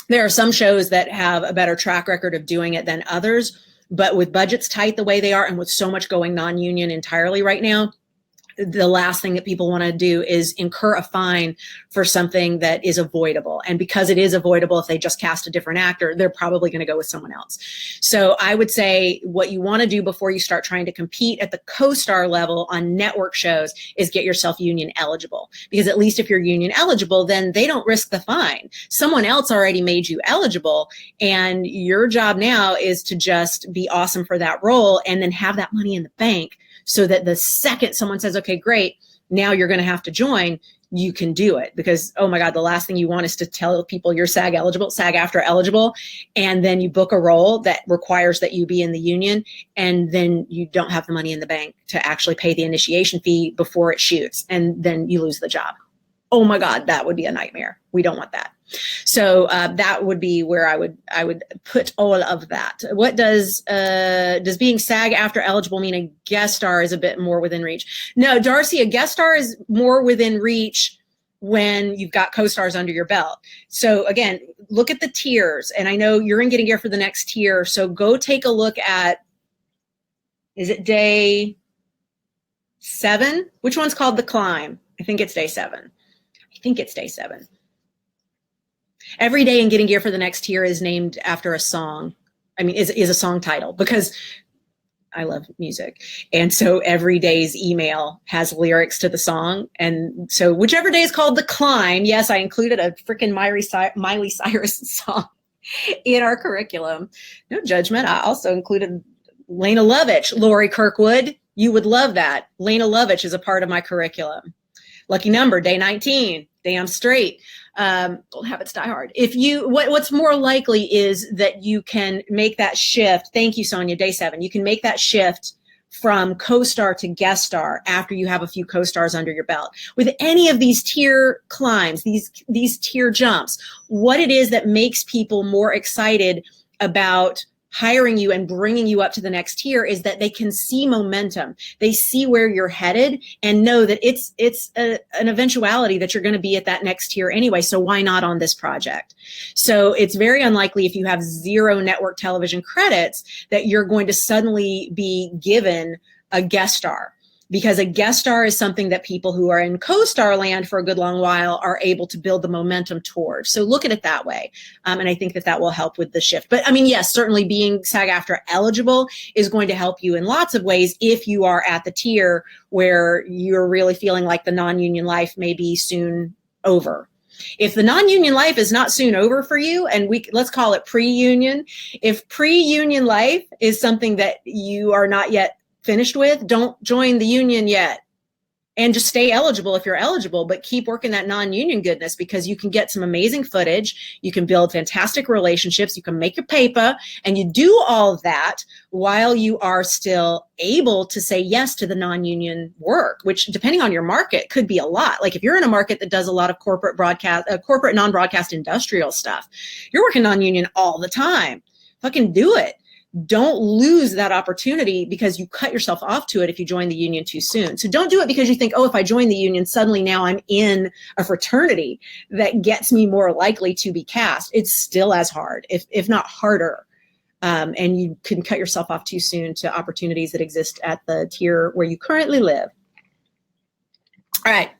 There are some shows that have a better track record of doing it than others, but with budgets tight the way they are and with so much going non-union entirely right now, the last thing that people want to do is incur a fine for something that is avoidable. And because it is avoidable, if they just cast a different actor, they're probably going to go with someone else. So I would say what you want to do before you start trying to compete at the co-star level on network shows is get yourself union eligible. Because at least if you're union eligible, then they don't risk the fine. Someone else already made you eligible, and your job now is to just be awesome for that role and then have that money in the bank, so that the second someone says, okay, great, now you're going to have to join, you can do it. Because, oh my God, the last thing you want is to tell people you're SAG eligible, SAG-AFTRA eligible, and then you book a role that requires that you be in the union, and then you don't have the money in the bank to actually pay the initiation fee before it shoots, and then you lose the job. Oh my God, that would be a nightmare. We don't want that. So that would be where I would put all of that. What does being SAG-AFTRA eligible mean a guest star is a bit more within reach? No, Darcy, a guest star is more within reach when you've got co-stars under your belt. So again, look at the tiers. And I know you're in Getting Gear for the next tier. So go take a look at, is it day 7? Which one's called The Climb? I think it's day 7. Every day in Getting Gear for the next tier is named after a song. I mean, is a song title, because I love music. And so every day's email has lyrics to the song. And so whichever day is called The Climb, yes, I included a freaking Miley Cyrus song in our curriculum. No judgment. I also included Lena Lovitch, Lori Kirkwood. You would love that. Lena Lovitch is a part of my curriculum. Lucky number, day 19, damn straight. Old habits die hard. If you, what's more likely is that you can make that shift. Thank you, Sonia. Day 7. You can make that shift from co-star to guest star after you have a few co-stars under your belt. With any of these tier climbs, these tier jumps, what it is that makes people more excited about hiring you and bringing you up to the next tier is that they can see momentum. They see where you're headed and know that it's an eventuality that you're going to be at that next tier anyway. So why not on this project? So it's very unlikely, if you have 0 network television credits, that you're going to suddenly be given a guest star. Because a guest star is something that people who are in co-star land for a good long while are able to build the momentum towards. So look at it that way. And I think that will help with the shift. But I mean, yes, certainly being SAG-AFTRA eligible is going to help you in lots of ways if you are at the tier where you're really feeling like the non-union life may be soon over. If the non-union life is not soon over for you, and let's call it pre-union, if pre-union life is something that you are not yet finished with, don't join the union yet, and just stay eligible if you're eligible, but keep working that non-union goodness, because you can get some amazing footage, you can build fantastic relationships, you can make your paper, and you do all of that while you are still able to say yes to the non-union work, which depending on your market could be a lot. Like if you're in a market that does a lot of corporate non-broadcast industrial stuff, you're working non-union all the time. Fucking do it. Don't lose that opportunity because you cut yourself off to it if you join the union too soon. So don't do it because you think, oh, if I join the union, suddenly now I'm in a fraternity that gets me more likely to be cast. It's still as hard, if not harder. And you can cut yourself off too soon to opportunities that exist at the tier where you currently live. All right.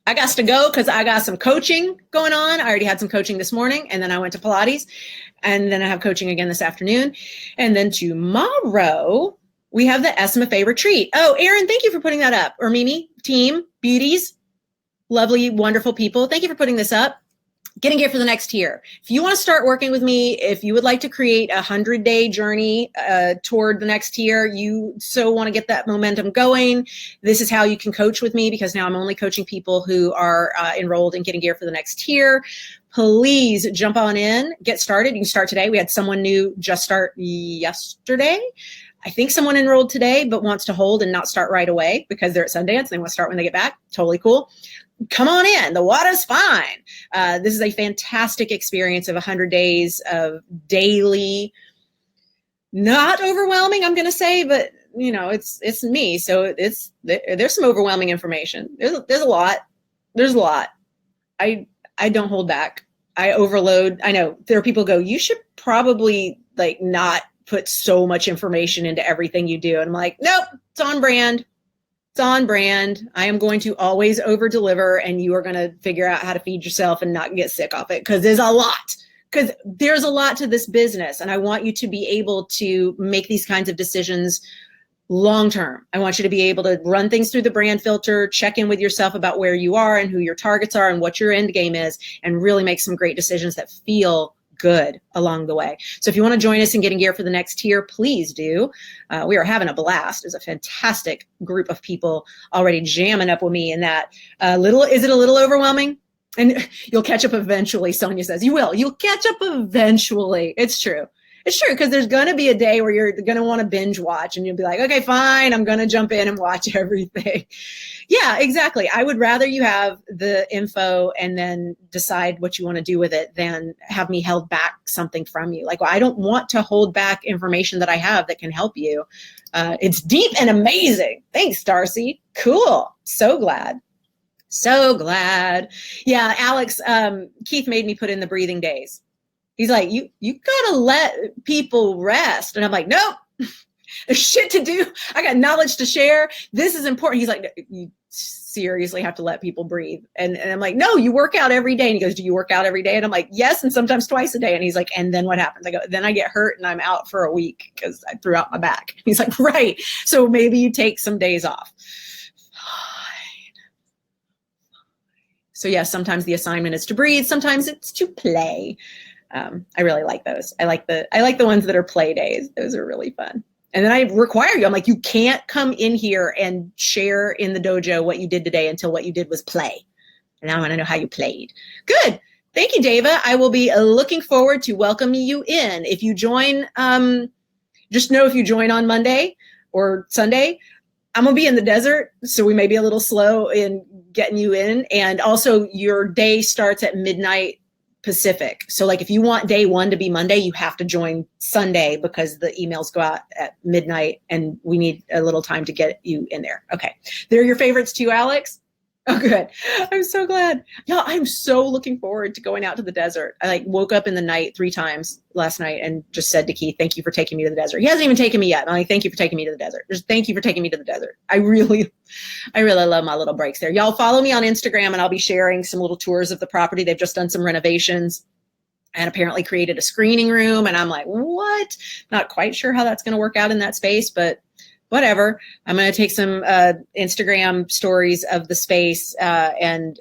I got to go because I got some coaching going on. I already had some coaching this morning, and then I went to Pilates, and then I have coaching again this afternoon. And then tomorrow, we have the SMFA retreat. Oh, Erin, thank you for putting that up. Or Mimi, team, beauties, lovely, wonderful people. Thank you for putting this up. Getting gear for the next year. If you want to start working with me, if you would like to create a 100-day journey toward the next year, you so want to get that momentum going, this is how you can coach with me, because now I'm only coaching people who are enrolled in Getting Gear for the Next Year. Please jump on in, get started. You can start today. We had someone new just start yesterday. I think someone enrolled today, but wants to hold and not start right away because they're at Sundance. They want to start when they get back. Totally cool. Come on in. The water's fine. This is a fantastic experience of 100 days of daily, not overwhelming, I'm going to say, but you know, it's me. So there's some overwhelming information. There's a lot. There's a lot. I don't hold back. I overload. I know there are people who go, you should probably like not put so much information into everything you do. And I'm like, nope, it's on brand. It's on brand. I am going to always over deliver, and you are going to figure out how to feed yourself and not get sick off it, because there's a lot. Because there's a lot to this business, and I want you to be able to make these kinds of decisions long term. I want you to be able to run things through the brand filter, check in with yourself about where you are and who your targets are and what your end game is, and really make some great decisions that feel good along the way. So if you want to join us in Getting Gear for the Next Year, please do. We are having a blast. There's a fantastic group of people already jamming up with me in that. Is it a little overwhelming? And you'll catch up eventually, Sonia says. You will. You'll catch up eventually. It's true. It's true, because there's going to be a day where you're going to want to binge watch, and you'll be like, okay, fine, I'm going to jump in and watch everything. Yeah, exactly. I would rather you have the info and then decide what you want to do with it than have me held back something from you. Like, well, I don't want to hold back information that I have that can help you. It's deep and amazing. Thanks, Darcy. Cool. So glad. So glad. Yeah, Alex, Keith made me put in the breathing days. He's like, you gotta let people rest. And I'm like, nope, there's shit to do. I got knowledge to share. This is important. He's like, you seriously have to let people breathe. And I'm like, no, you work out every day. And he goes, do you work out every day? And I'm like, yes, and sometimes twice a day. And he's like, and then what happens? I go, then I get hurt and I'm out for a week because I threw out my back. He's like, right. So maybe you take some days off. So yeah, sometimes the assignment is to breathe. Sometimes it's to play. I really like those. I like the ones that are play days. Those are really fun. And then I require you. I'm like, you can't come in here and share in the dojo what you did today until what you did was play. And I want to know how you played. Good. Thank you, Dava. I will be looking forward to welcoming you in. If you join, just know if you join on Monday or Sunday, I'm going to be in the desert, so we may be a little slow in getting you in. And also your day starts at midnight Pacific. So like if you want day one to be Monday, you have to join Sunday because the emails go out at midnight and we need a little time to get you in there. Okay. They're your favorites too, Alex? Oh, good. I'm so glad. Yeah, I'm so looking forward to going out to the desert. I like woke up in the night 3 times last night and just said to Keith, thank you for taking me to the desert. He hasn't even taken me yet. I'm like, thank you for taking me to the desert. Just thank you for taking me to the desert. I really love my little breaks there. Y'all follow me on Instagram and I'll be sharing some little tours of the property. They've just done some renovations and apparently created a screening room. And I'm like, what? Not quite sure how that's going to work out in that space, but whatever. I'm going to take some Instagram stories of the space and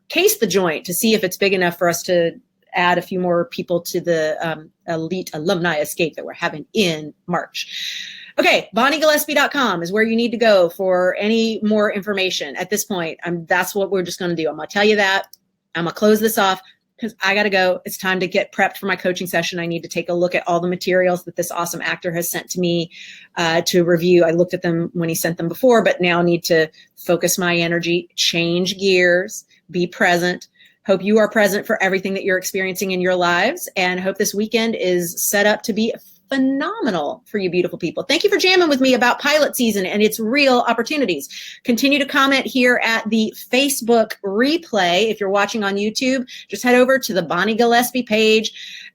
case the joint to see if it's big enough for us to add a few more people to the elite alumni escape that we're having in March. Okay, BonnieGillespie.com is where you need to go for any more information. At this point, that's what we're just going to do. I'm going to tell you that. I'm going to close this off because I got to go. It's time to get prepped for my coaching session. I need to take a look at all the materials that this awesome actor has sent to me to review. I looked at them when he sent them before, but now need to focus my energy, change gears, be present. Hope you are present for everything that you're experiencing in your lives, and hope this weekend is set up to be phenomenal for you beautiful people. Thank you for jamming with me about pilot season and its real opportunities. Continue to comment here at the Facebook replay. If you're watching on YouTube, just head over to the Bonnie Gillespie page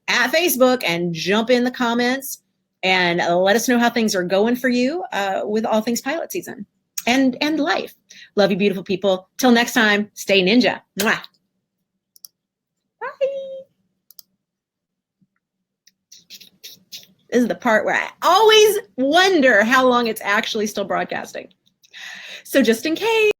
at Facebook and jump in the comments and let us know how things are going for you with all things pilot season and life. Love you beautiful people. Till next time, stay ninja. Mwah. Bye. This is the part where I always wonder how long it's actually still broadcasting. So just in case.